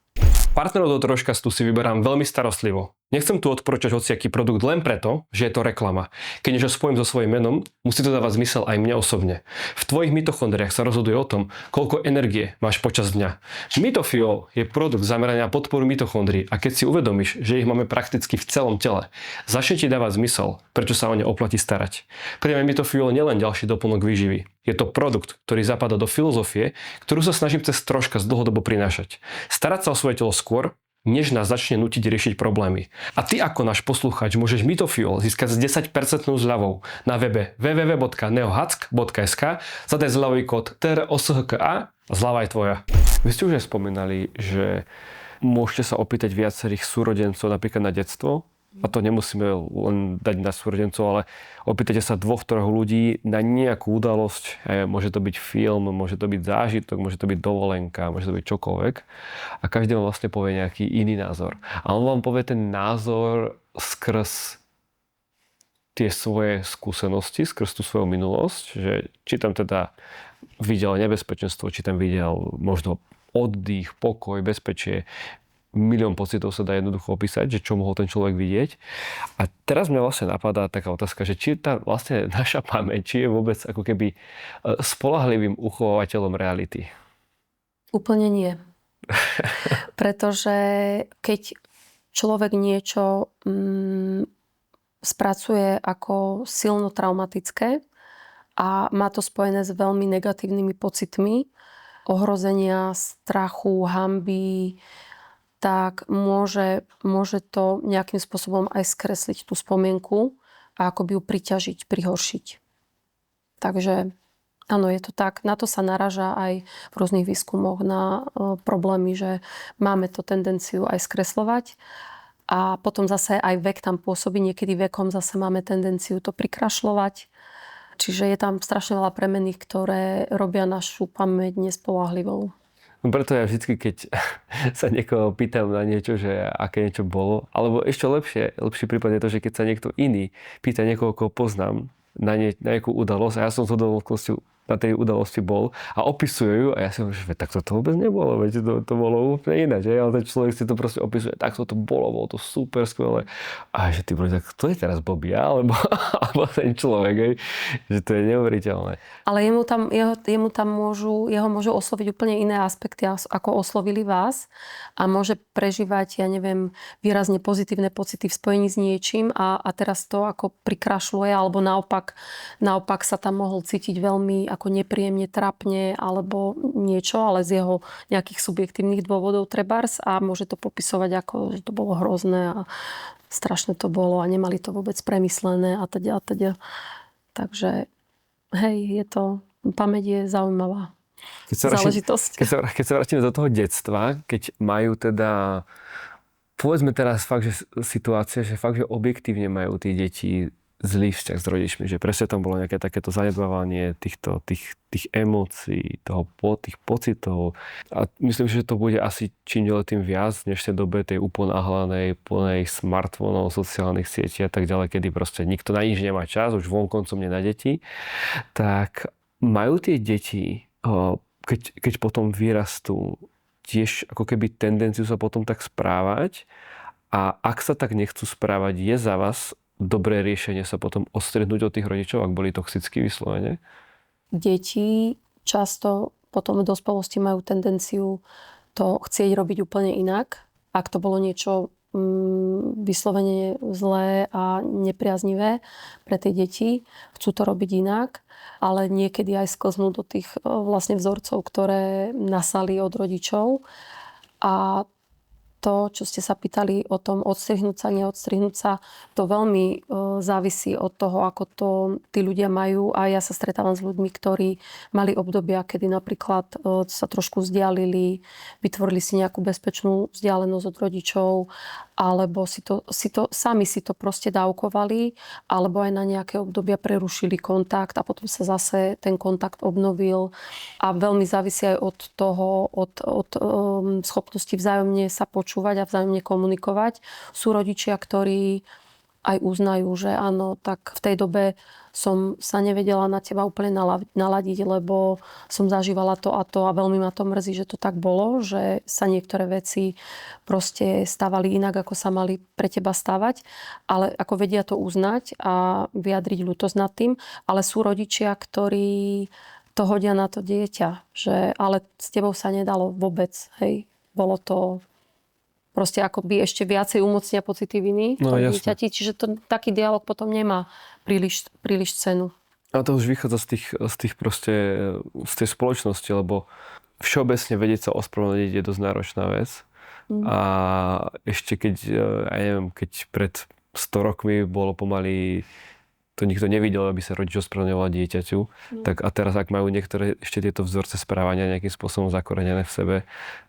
Partnerov do Troškastu si vyberám veľmi starostlivo. Nechcem tu odporúčať hociaký produkt len preto, že je to reklama. Keď niečo spojím so svojím menom, musí to dávať zmysel aj mne osobne. V tvojich mitochondriách sa rozhoduje o tom, koľko energie máš počas dňa. Mitofuel je produkt zameraný na podporu mitochondrií a keď si uvedomíš, že ich máme prakticky v celom tele, začne ti dávať zmysel, prečo sa o ne oplatí starať. Pre mňa Mitofuel nielen ďalší doplnok výživy. Je to produkt, ktorý zapadá do filozofie, ktorú sa snažím cez troška dlhodobo prinášať. Starať sa o svoje telo skôr, než nás začne nútiť riešiť problémy. A ty ako náš poslucháč môžeš Mitofuel získať s 10% zľavou na webe www.neohack.sk, zadaj zľavový kód TROSHKA a zľava je tvoja. Vy ste už aj spomínali, že môžete sa opýtať viacerých súrodencov napríklad na detstvo. A to nemusíme len dať na súrodencov, ale opýtajte sa 2-3 ľudí na nejakú udalosť. Môže to byť film, môže to byť zážitok, môže to byť dovolenka, môže to byť čokoľvek. A každý vám vlastne povie nejaký iný názor. A on vám povie ten názor skrz tie svoje skúsenosti, skrz tú svoju minulosť, že či tam teda videl nebezpečenstvo, či tam videl možno oddych, pokoj, bezpečie. Milión pocitov sa dá jednoducho opísať, že čo mohol ten človek vidieť. A teraz mňa vlastne napadá taká otázka, že či tá vlastne naša pamäť, či je vôbec ako keby spoľahlivým uchovateľom reality. Úplne nie. Pretože keď človek niečo spracuje ako silno traumatické a má to spojené s veľmi negatívnymi pocitmi, ohrozenia, strachu, hanby, tak môže to nejakým spôsobom aj skresliť tú spomienku a akoby ju priťažiť, prihoršiť. Takže áno, je to tak. Na to sa naráža aj v rôznych výskumoch na problémy, že máme to tendenciu aj skreslovať a potom zase aj vek tam pôsobí. Niekedy vekom zase máme tendenciu to prikrašľovať. Čiže je tam strašne veľa premenných, ktoré robia našu pamäť nespoľahlivou. No preto ja vždycky, keď sa niekoho pýtam na niečo, že aké niečo bolo, alebo ešte lepší prípad je to, že keď sa niekto iný pýta niekoho, koho poznám, na nejakú udalosť a ja som to na tej udalosti bol a opisuje ju a ja si hovorím, že tak to vôbec nebolo, veď to bolo úplne iné, že? Ale ten človek si to proste opisuje, tak to bolo to super skvelé. A že ty boli, tak to je teraz Bobby, alebo ten človek, hej? Že to je neuveriteľné. Ale jeho môžu osloviť úplne iné aspekty, ako oslovili vás a môže prežívať, ja neviem, výrazne pozitívne pocity v spojení s niečím a teraz to ako prikrašľuje, alebo naopak sa tam mohol cítiť veľmi ako nepríjemne, trapne alebo niečo, ale z jeho nejakých subjektívnych dôvodov trebárs a môže to popisovať ako, že to bolo hrozné a strašné to bolo a nemali to vôbec premyslené a teda. Takže hej, pamäť je zaujímavá záležitosť. Keď sa vrátime do toho detstva, keď majú teda, povedzme teraz fakt, že situácia, že fakt, že objektívne majú tí deti zlý vzťah s rodičmi, že presne tam bolo nejaké takéto zanedbávanie tých emócií, tých pocitov. A myslím, že to bude asi čím ďalej tým viac, než v tej dobe tej uponáhlanej, plnej smartfónov, sociálnych sietí a tak ďalej, kedy proste nikto na nič nemá čas, už vonkoncom nie na deti. Tak majú tie deti, keď potom vyrastú, tiež ako keby tendenciu sa potom tak správať a ak sa tak nechcú správať, je za vás dobré riešenie sa potom odstrihnúť od tých rodičov, ak boli toxickí vyslovene? Deti často potom v dospelosti majú tendenciu to chcieť robiť úplne inak. Ak to bolo niečo vyslovene zlé a nepriaznivé pre tie deti, chcú to robiť inak, ale niekedy aj sklznú do tých vlastne vzorcov, ktoré nasali od rodičov. A to, čo ste sa pýtali o tom odstrihnúť sa, neodstrihnúť sa, to veľmi závisí od toho, ako to tí ľudia majú. A ja sa stretávam s ľuďmi, ktorí mali obdobia, kedy napríklad sa trošku vzdialili, vytvorili si nejakú bezpečnú vzdialenosť od rodičov, alebo sami si to proste dávkovali, alebo aj na nejaké obdobia prerušili kontakt a potom sa zase ten kontakt obnovil. A veľmi závisí aj od toho, od schopnosti vzájomne sa počúvať a vzájomne komunikovať. Sú rodičia, ktorí aj uznajú, že áno, tak v tej dobe som sa nevedela na teba úplne naladiť, lebo som zažívala to a to a veľmi ma to mrzí, že to tak bolo, že sa niektoré veci proste stávali inak, ako sa mali pre teba stávať, ale ako vedia to uznať a vyjadriť ľútosť nad tým, ale sú rodičia, ktorí to hodia na to dieťa, že ale s tebou sa nedalo vôbec, hej, bolo to proste akoby ešte viacej umocnia pocity viny v tom dieťati. Čiže taký dialog potom nemá príliš cenu. A to už vychádza z tej spoločnosti, lebo všeobecne vedieť sa ospravedlniť je dosť náročná vec. A ešte keď pred 100 rokmi bolo pomaly to nikto nevidel, aby sa rodič ospravedlňoval dieťaťu. Tak a teraz, ak majú niektoré ešte tieto vzorce správania nejakým spôsobom zakorenené v sebe,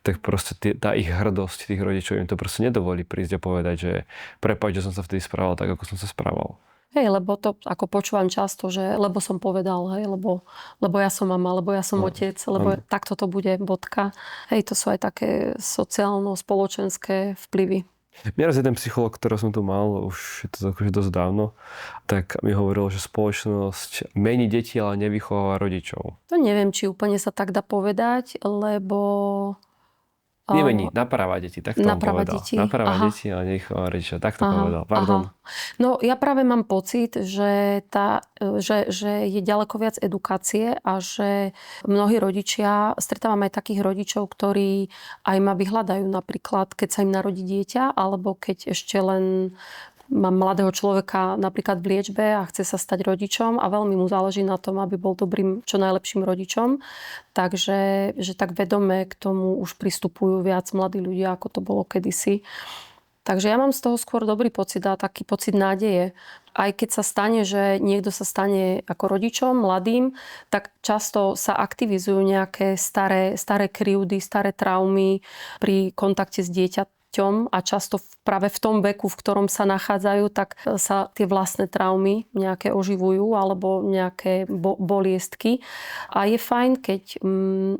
tak proste tá ich hrdosť tých rodičov im to proste nedovolí prísť a povedať, že prepáč, že som sa vtedy správal tak, ako som sa správal. Hej, lebo to ako počúvam často, že lebo som povedal, hej, lebo ja som mama, lebo ja som otec, lebo takto to bude, bodka. Hej, to sú aj také sociálno-spoločenské vplyvy. Mňa raz jeden psychológ, ktorý som tu mal, už je to akože dosť dávno, tak mi hovoril, že spoločnosť mení deti, ale nevychováva rodičov. To neviem, či úplne sa tak dá povedať, lebo... Nemení, napravá deti, tak to napravá povedal. deti. Napravá deti, ale nevychováva rodiča, tak to povedal. Pardon. No ja práve mám pocit, že je ďaleko viac edukácie a že mnohí rodičia, stretávam aj takých rodičov, ktorí aj ma vyhľadajú napríklad, keď sa im narodí dieťa, alebo keď ešte len mám mladého človeka napríklad v liečbe a chce sa stať rodičom a veľmi mu záleží na tom, aby bol dobrým, čo najlepším rodičom. Takže že tak vedome k tomu už pristupujú viac mladí ľudia, ako to bolo kedysi. Takže ja mám z toho skôr dobrý pocit a taký pocit nádeje. Aj keď sa stane, že niekto sa stane ako rodičom, mladým, tak často sa aktivizujú nejaké staré krivdy, staré traumy pri kontakte s dieťaťom a často práve v tom veku, v ktorom sa nachádzajú, tak sa tie vlastné traumy nejaké oživujú alebo nejaké boliestky. A je fajn, keď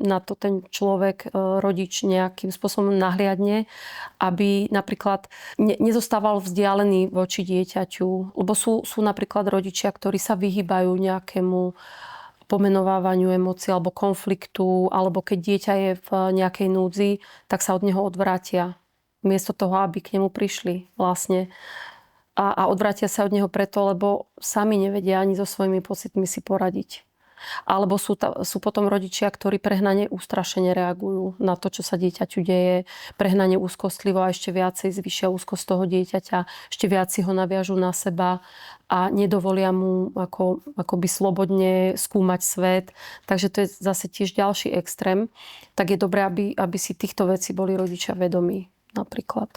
na to ten človek, rodič nejakým spôsobom nahliadne, aby napríklad nezostával vzdialený voči dieťaťu. Lebo sú napríklad rodičia, ktorí sa vyhýbajú nejakému pomenovávaniu emócií alebo konfliktu, alebo keď dieťa je v nejakej núdzi, tak sa od neho odvrátia. Miesto toho, aby k nemu prišli vlastne. A odvrátia sa od neho preto, lebo sami nevedia ani so svojimi pocitmi si poradiť. Alebo sú potom rodičia, ktorí prehnane ústrašene reagujú na to, čo sa dieťaťu deje. Prehnane úzkostlivo a ešte viacej zvýšia úzkosť toho dieťaťa. Ešte viac si ho naviažú na seba a nedovolia mu akoby slobodne skúmať svet. Takže to je zase tiež ďalší extrém. Tak je dobré, aby si týchto vecí boli rodičia vedomí. Napríklad.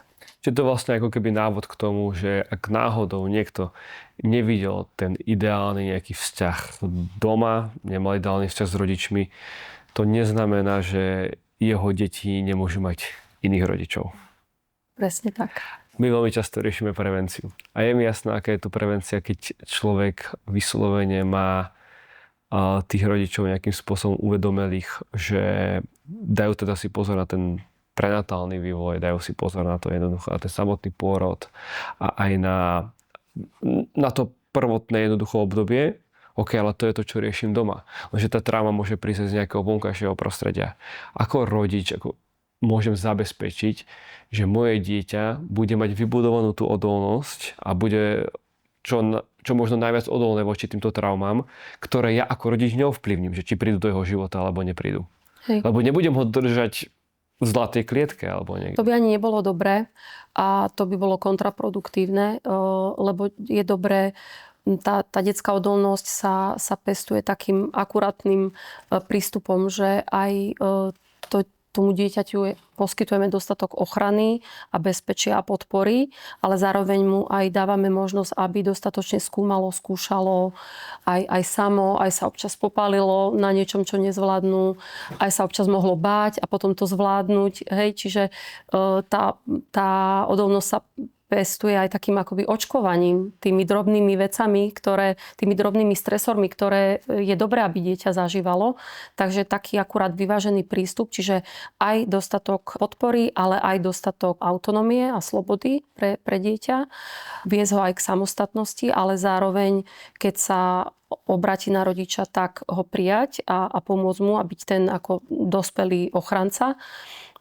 Čiže to vlastne ako keby návod k tomu, že ak náhodou niekto nevidel ten ideálny nejaký vzťah doma, nemal ideálny vzťah s rodičmi, to neznamená, že jeho deti nemôžu mať iných rodičov. Presne tak. My veľmi často riešime prevenciu. A je mi jasná, aká je to prevencia, keď človek vyslovene má tých rodičov nejakým spôsobom uvedomelých, že dajú teda si pozor na ten prenatálny vývoj, dajú si pozor na to jednoducho, na ten samotný pôrod a aj na to prvotné jednoducho obdobie. OK, ale to je to, čo riešim doma. Lenže tá trauma môže prísť z nejakého vonkajšieho prostredia. Ako rodič, môžem zabezpečiť, že moje dieťa bude mať vybudovanú tú odolnosť a bude čo možno najviac odolné voči týmto traumám, ktoré ja ako rodič neovplyvním, že či prídu do jeho života alebo neprídu. Hej. Lebo nebudem ho držať v zlatej klietke alebo niekde. To by ani nebolo dobré a to by bolo kontraproduktívne, lebo je dobré, tá detská odolnosť sa pestuje takým akurátnym prístupom, že aj tomu dieťaťu poskytujeme dostatok ochrany a bezpečia a podpory, ale zároveň mu aj dávame možnosť, aby dostatočne skúmalo, skúšalo aj samo, aj sa občas popálilo na niečom, čo nezvládnu, aj sa občas mohlo báť a potom to zvládnuť. Hej, čiže tá odolnosť sa pestuje aj takým akoby očkovaním, tými drobnými vecami, tými drobnými stresormi, ktoré je dobré, aby dieťa zažívalo. Takže taký akurát vyvážený prístup, čiže aj dostatok podpory, ale aj dostatok autonómie a slobody pre dieťa. Viesť ho aj k samostatnosti, ale zároveň, keď sa obráti na rodiča, tak ho prijať a pomôcť mu a byť ten ako dospelý ochranca.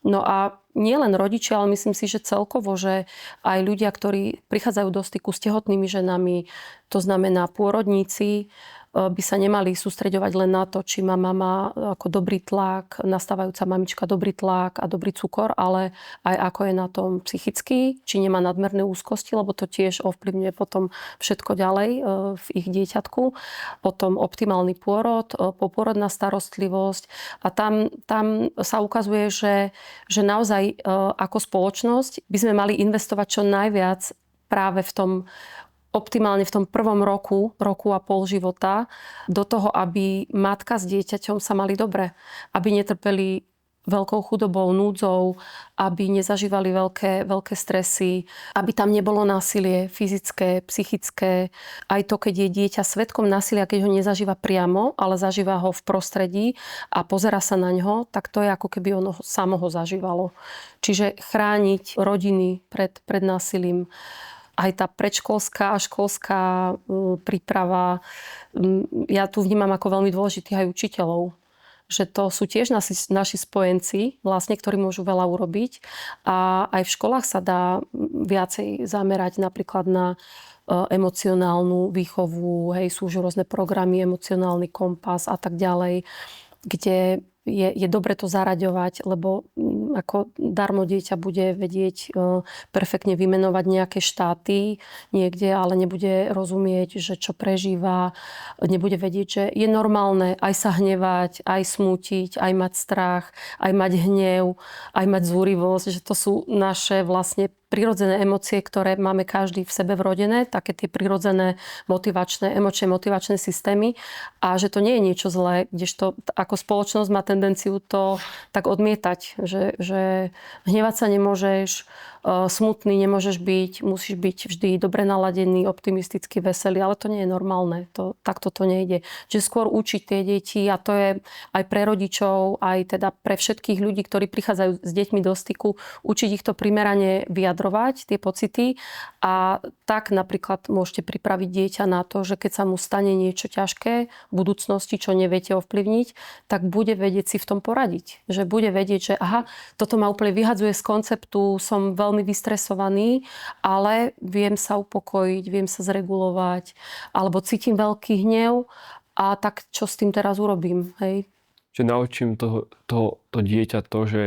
No a nie len rodičia, ale myslím si, že celkovo, že aj ľudia, ktorí prichádzajú do styku s tehotnými ženami, to znamená pôrodníci, by sa nemali sústreďovať len na to, či má mama ako dobrý tlak, nastávajúca mamička dobrý tlak a dobrý cukor, ale aj ako je na tom psychicky, či nemá nadmerné úzkosti, lebo to tiež ovplyvňuje potom všetko ďalej v ich dieťatku. Potom optimálny pôrod, poporodná starostlivosť a tam sa ukazuje, že naozaj ako spoločnosť by sme mali investovať čo najviac práve optimálne v tom prvom roku a pol života, do toho, aby matka s dieťaťom sa mali dobre. Aby netrpeli veľkou chudobou, núdzou, aby nezažívali veľké stresy, aby tam nebolo násilie fyzické, psychické. Aj to, keď je dieťa svedkom násilia, keď ho nezažíva priamo, ale zažíva ho v prostredí a pozerá sa na ňo, tak to je ako keby ono samo ho zažívalo. Čiže chrániť rodiny pred násilím. Aj tá predškolská a školská príprava, ja tu vnímam ako veľmi dôležitých aj učiteľov. Že to sú tiež naši spojenci, vlastne, ktorí môžu veľa urobiť. A aj v školách sa dá viacej zamerať napríklad na emocionálnu výchovu, sú už rôzne programy, emocionálny kompas a tak ďalej, kde je dobre to zaraďovať, lebo ako darmo dieťa bude vedieť perfektne vymenovať nejaké štáty niekde, ale nebude rozumieť, že čo prežíva, nebude vedieť, že je normálne aj sa hnevať, aj smútiť, aj mať strach, aj mať hnev, aj mať zúrivosť, že to sú naše vlastne prirodzené emócie, ktoré máme každý v sebe vrodené, také tie prirodzené emočné motivačné systémy a že to nie je niečo zlé, kdežto ako spoločnosť má tendenciu to tak odmietať, že hnevať sa nemôžeš, smutný nemôžeš byť, musíš byť vždy dobre naladený, optimisticky veselý, ale to nie je normálne, takto to nejde. Čiže skôr učiť tie deti a to je aj pre rodičov, aj teda pre všetkých ľudí, ktorí prichádzajú s deťmi do styku, učiť ich to primerane vyjadrovať, tie pocity a tak napríklad môžete pripraviť dieťa na to, že keď sa mu stane niečo ťažké v budúcnosti, čo neviete ovplyvniť, tak bude vedieť si v tom poradiť. Že bude vedieť, že aha, toto ma úplne vyhadzuje z konceptu, som veľmi vystresovaný, ale viem sa upokojiť, viem sa zregulovať, alebo cítim veľký hnev a tak čo s tým teraz urobím, hej? Že naučím to dieťa to, že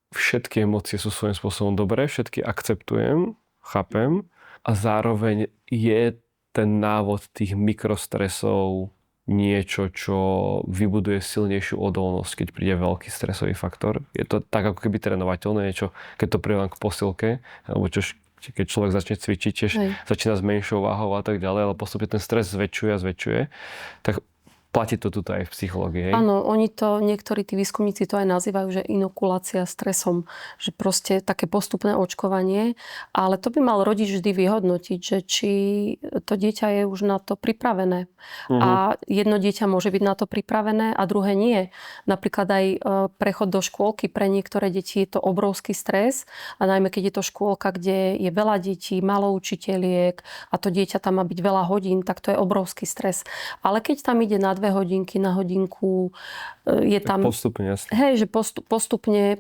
všetky emócie sú svojím spôsobom dobré, všetky akceptujem, chápem a zároveň je ten návod tých mikrostresov niečo, čo vybuduje silnejšiu odolnosť, keď príde veľký stresový faktor. Je to tak ako keby trénovateľné niečo, keď to prirovnám k posilke, alebo keď človek začne cvičiť, tiež začína s menšou váhou a tak ďalej, ale postupne ten stres zväčšuje a zväčšuje, tak platí to tuto aj v psychológii. Áno, niektorí tí výskumníci to aj nazývajú, že inokulácia stresom, že proste také postupné očkovanie, ale to by mal rodič vždy vyhodnotiť, že či to dieťa je už na to pripravené. A jedno dieťa môže byť na to pripravené a druhé nie. Napríklad aj prechod do škôlky pre niektoré deti je to obrovský stres a najmä keď je to škôlka, kde je veľa detí, málo učiteľiek a to dieťa tam má byť veľa hodín, tak to je obrovský stres. Ale keď tam ide na 2 hodinky, na hodinku, je tam... Postupne, jasne. Hej, že postupne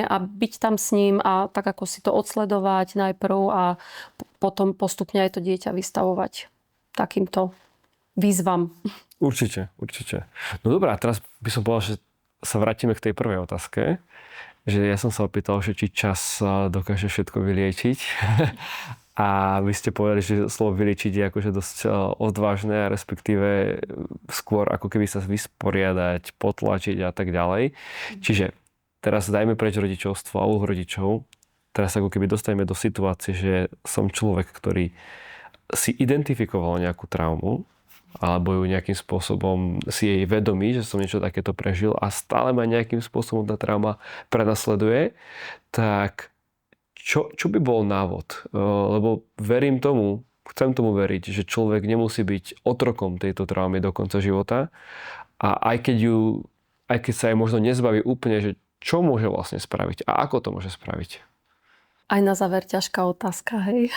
a byť tam s ním a tak ako si to odsledovať najprv a potom postupne aj to dieťa vystavovať takýmto výzvam. Určite. No dobrá, teraz by som povedal, že sa vrátime k tej prvej otázke. Že ja som sa opýtal, že či čas dokáže všetko vyliečiť. A vy ste povedali, že slovo vyliečiť je akože dosť odvážne, respektíve skôr ako keby sa vysporiadať, potlačiť a tak ďalej. Čiže teraz dajme preč rodičovstvo a úlohu rodičov. Teraz ako keby dostaneme do situácie, že som človek, ktorý si identifikoval nejakú traumu, alebo ju nejakým spôsobom si jej vedomý, že som niečo takéto prežil a stále ma nejakým spôsobom tá trauma prenasleduje, tak čo by bol návod? Lebo chcem tomu veriť, že človek nemusí byť otrokom tejto traumy do konca života. A aj keď sa aj možno nezbaví úplne, že čo môže vlastne spraviť a ako to môže spraviť? Aj na záver ťažká otázka, hej.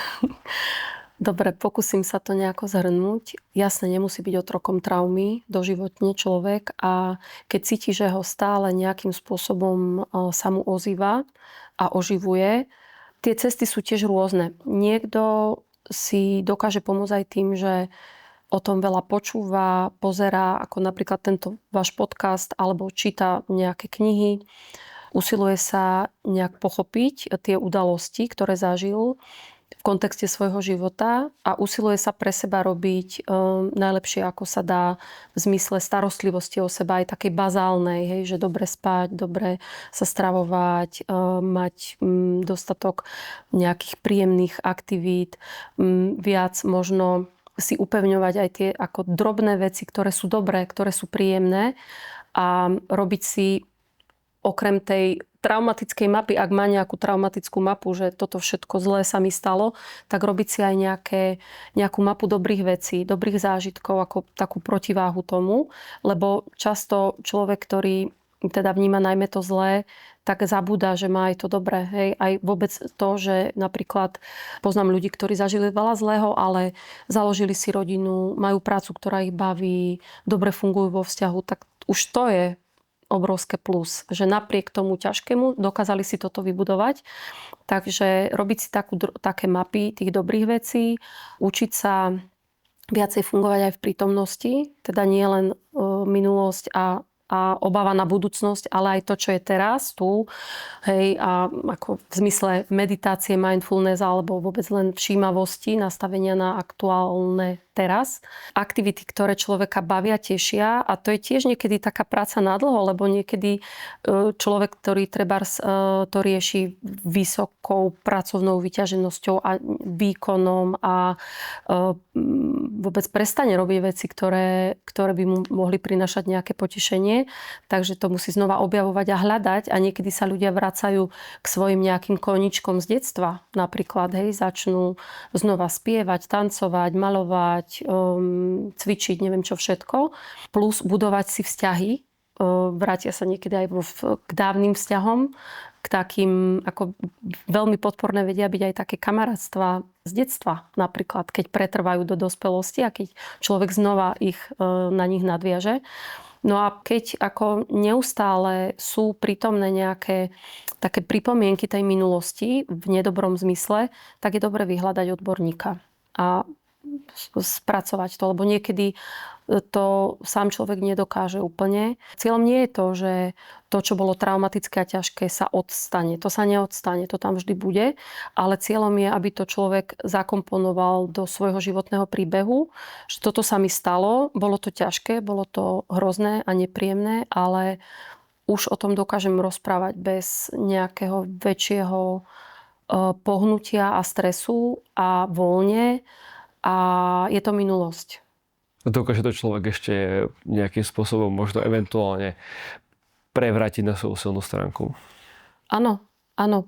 Dobre, pokúsim sa to nejako zhrnúť. Jasne, nemusí byť otrokom traumy doživotne človek a keď cíti, že ho stále nejakým spôsobom sa mu ozýva a oživuje, tie cesty sú tiež rôzne. Niekto si dokáže pomôcť aj tým, že o tom veľa počúva, pozerá, ako napríklad tento váš podcast, alebo číta nejaké knihy. Usiluje sa nejak pochopiť tie udalosti, ktoré zažil v kontexte svojho života a usiluje sa pre seba robiť najlepšie, ako sa dá v zmysle starostlivosti o seba, aj takej bazálnej, hej, že dobre spať, dobre sa stravovať, mať dostatok nejakých príjemných aktivít, viac možno si upevňovať aj tie ako drobné veci, ktoré sú dobré, ktoré sú príjemné a robiť si okrem tej traumatickej mapy, ak má nejakú traumatickú mapu, že toto všetko zlé sa mi stalo, tak robiť si aj nejakú mapu dobrých vecí, dobrých zážitkov, ako takú protiváhu tomu, lebo často človek, ktorý teda vníma najmä to zlé, tak zabúda, že má aj to dobré. Hej. Aj vôbec to, že napríklad poznám ľudí, ktorí zažili veľa zlého, ale založili si rodinu, majú prácu, ktorá ich baví, dobre fungujú vo vzťahu, tak už to je obrovské plus, že napriek tomu ťažkému dokázali si toto vybudovať. Takže robiť si také mapy tých dobrých vecí, učiť sa viacej fungovať aj v prítomnosti, teda nie len minulosť a obava na budúcnosť, ale aj to, čo je teraz, tu, hej, a ako v zmysle meditácie, mindfulness alebo vôbec len všímavosti, nastavenia na aktuálne teraz. Aktivity, ktoré človeka bavia, tešia a to je tiež niekedy taká práca na dlho, lebo niekedy človek, ktorý trebárs to rieši vysokou pracovnou vyťaženosťou a výkonom a vôbec prestane robiť veci, ktoré by mu mohli prinášať nejaké potešenie. Takže to musí znova objavovať a hľadať a niekedy sa ľudia vracajú k svojim nejakým koničkom z detstva. Napríklad, hej, začnú znova spievať, tancovať, malovať, cvičiť, neviem čo všetko. Plus budovať si vzťahy. Vrátia sa niekedy aj k dávnym vzťahom, k takým, ako veľmi podporné vedia byť aj také kamarátstva z detstva. Napríklad, keď pretrvajú do dospelosti a keď človek znova na nich nadviaže. No a keď ako neustále sú prítomné nejaké také pripomienky tej minulosti v nedobrom zmysle, tak je dobre vyhľadať odborníka a spracovať to, lebo niekedy to sám človek nedokáže úplne. Cieľom nie je to, že to, čo bolo traumatické a ťažké, sa odstane. To sa neodstane, to tam vždy bude, ale cieľom je, aby to človek zakomponoval do svojho životného príbehu, že toto sa mi stalo, bolo to ťažké, bolo to hrozné a nepríjemné, ale už o tom dokážem rozprávať bez nejakého väčšieho pohnutia a stresu a voľne. A je to minulosť. Dokáže to človek ešte nejakým spôsobom možno eventuálne prevrátiť na svoju silnú stránku? Áno,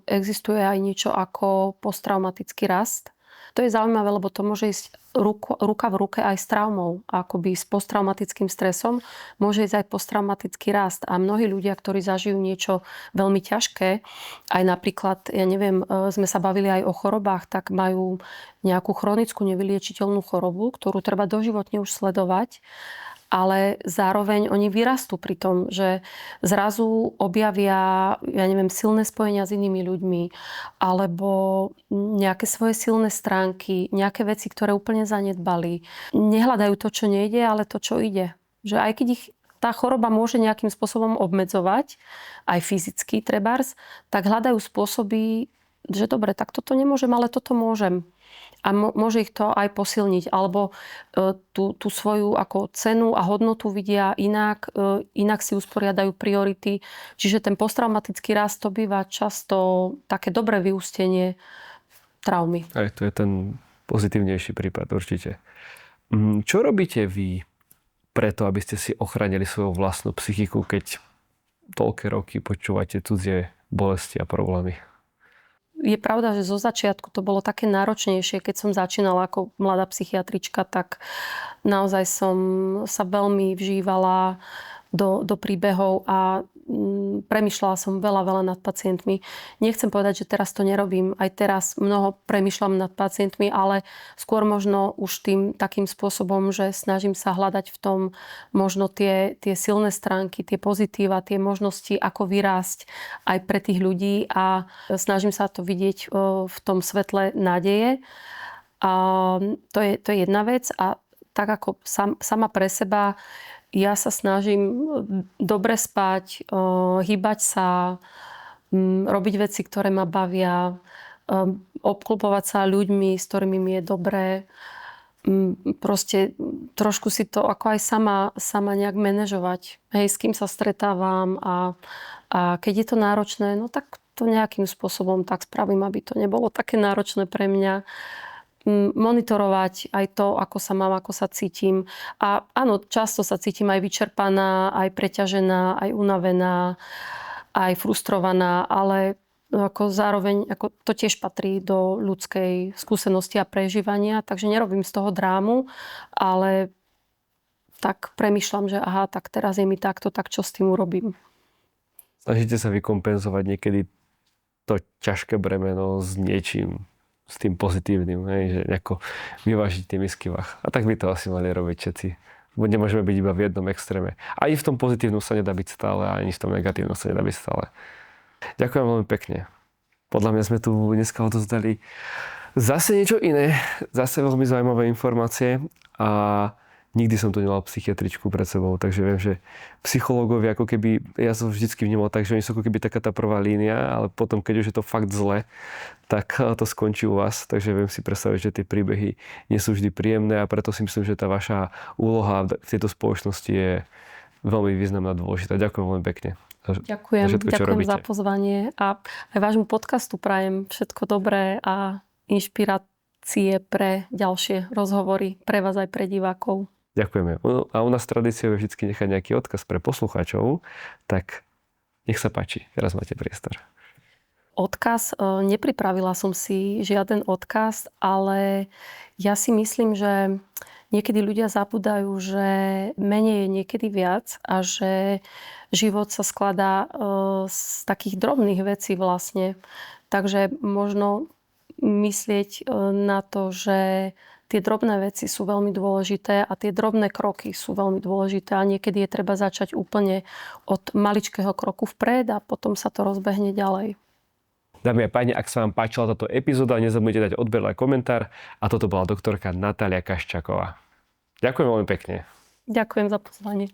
existuje aj niečo ako posttraumatický rast. To je zaujímavé, lebo to môže ísť ruka v ruke aj s traumou. Akoby s posttraumatickým stresom môže ísť aj posttraumatický rast. A mnohí ľudia, ktorí zažijú niečo veľmi ťažké, aj napríklad, ja neviem, sme sa bavili aj o chorobách, tak majú nejakú chronickú nevyliečiteľnú chorobu, ktorú treba doživotne už sledovať. Ale zároveň oni vyrastú pri tom, že zrazu objavia, ja neviem, silné spojenia s inými ľuďmi alebo nejaké svoje silné stránky, nejaké veci, ktoré úplne zanedbali. Nehľadajú to, čo nejde, ale to, čo ide. Že aj keď ich tá choroba môže nejakým spôsobom obmedzovať, aj fyzicky trebárs, tak hľadajú spôsoby, že dobre, tak toto nemôžem, ale toto môžem. A môže ich to aj posilniť. Alebo tú svoju ako cenu a hodnotu vidia inak si usporiadajú priority. Čiže ten posttraumatický rast to býva často také dobré vyústenie traumy. Aj to je ten pozitívnejší prípad, určite. Čo robíte vy preto, aby ste si ochránili svoju vlastnú psychiku, keď toľké roky počúvate cudzie bolesti a problémy? je pravda, že zo začiatku to bolo také náročnejšie. Keď som začínala ako mladá psychiatrička, tak naozaj som sa veľmi vžívala do príbehov a premýšľala som veľa nad pacientmi. Nechcem povedať, že teraz to nerobím. Aj teraz mnoho premýšľam nad pacientmi, ale skôr možno už tým takým spôsobom, že snažím sa hľadať v tom možno tie silné stránky, tie pozitíva, tie možnosti, ako vyrásť aj pre tých ľudí a snažím sa to vidieť v tom svetle nádeje. A to je jedna vec a tak ako sama pre seba ja sa snažím dobre spať, hýbať sa, robiť veci, ktoré ma bavia, obklopovať sa ľuďmi, s ktorými mi je dobré. Proste trošku si to ako aj sama nejak manažovať. Hej, s kým sa stretávam a keď je to náročné, no tak to nejakým spôsobom tak spravím, aby to nebolo také náročné pre mňa. Monitorovať aj to, ako sa mám, ako sa cítim. A áno, často sa cítim aj vyčerpaná, aj preťažená, aj unavená, aj frustrovaná, ale ako zároveň ako to tiež patrí do ľudskej skúsenosti a prežívania, takže nerobím z toho drámu, ale tak premýšľam, že aha, tak teraz je mi takto, tak čo s tým urobím. Snažíte sa vykompenzovať niekedy to ťažké bremeno s niečím, s tým pozitívnym, hej, že nejako vyvážiť tie misky vah. A tak by to asi mali robiť všetci. Bo nemôžeme byť iba v jednom extréme. Ani v tom pozitívnom sa nedá byť stále, ani v tom negatívnom sa nedá byť stále. Ďakujem veľmi pekne. Podľa mňa sme tu dneska odozdali zase niečo iné, zase veľmi zaujímavé informácie a nikdy som tu nemal psychiatričku pred sebou, takže viem, že psychológovia ako keby, ja som vždycky vnímal tak, že oni sú ako keby taká tá prvá línia, ale potom, keď už je to fakt zle, tak to skončí u vás, takže viem si predstaviť, že tie príbehy nie sú vždy príjemné a preto si myslím, že tá vaša úloha v tejto spoločnosti je veľmi významná a dôležitá. Ďakujem veľmi pekne. Ďakujem za pozvanie a aj vášmu podcastu prajem všetko dobré a inšpirácie pre ďalšie rozhovory, pre vás aj pre divákov. Ďakujeme. A u nás tradíciou je vždy nechať nejaký odkaz pre poslucháčov, tak nech sa páči, teraz máte priestor. Odkaz, nepripravila som si žiaden odkaz, ale ja si myslím, že niekedy ľudia zabúdajú, že menej je niekedy viac a že život sa skladá z takých drobných vecí vlastne. Takže možno myslieť na to, že tie drobné veci sú veľmi dôležité a tie drobné kroky sú veľmi dôležité a niekedy je treba začať úplne od maličkého kroku vpred a potom sa to rozbehne ďalej. Dámy a páni, ak sa vám páčila táto epizóda, nezabudnite dať odber a komentár a toto bola doktorka Natália Kaščáková. Ďakujem veľmi pekne. Ďakujem za pozvanie.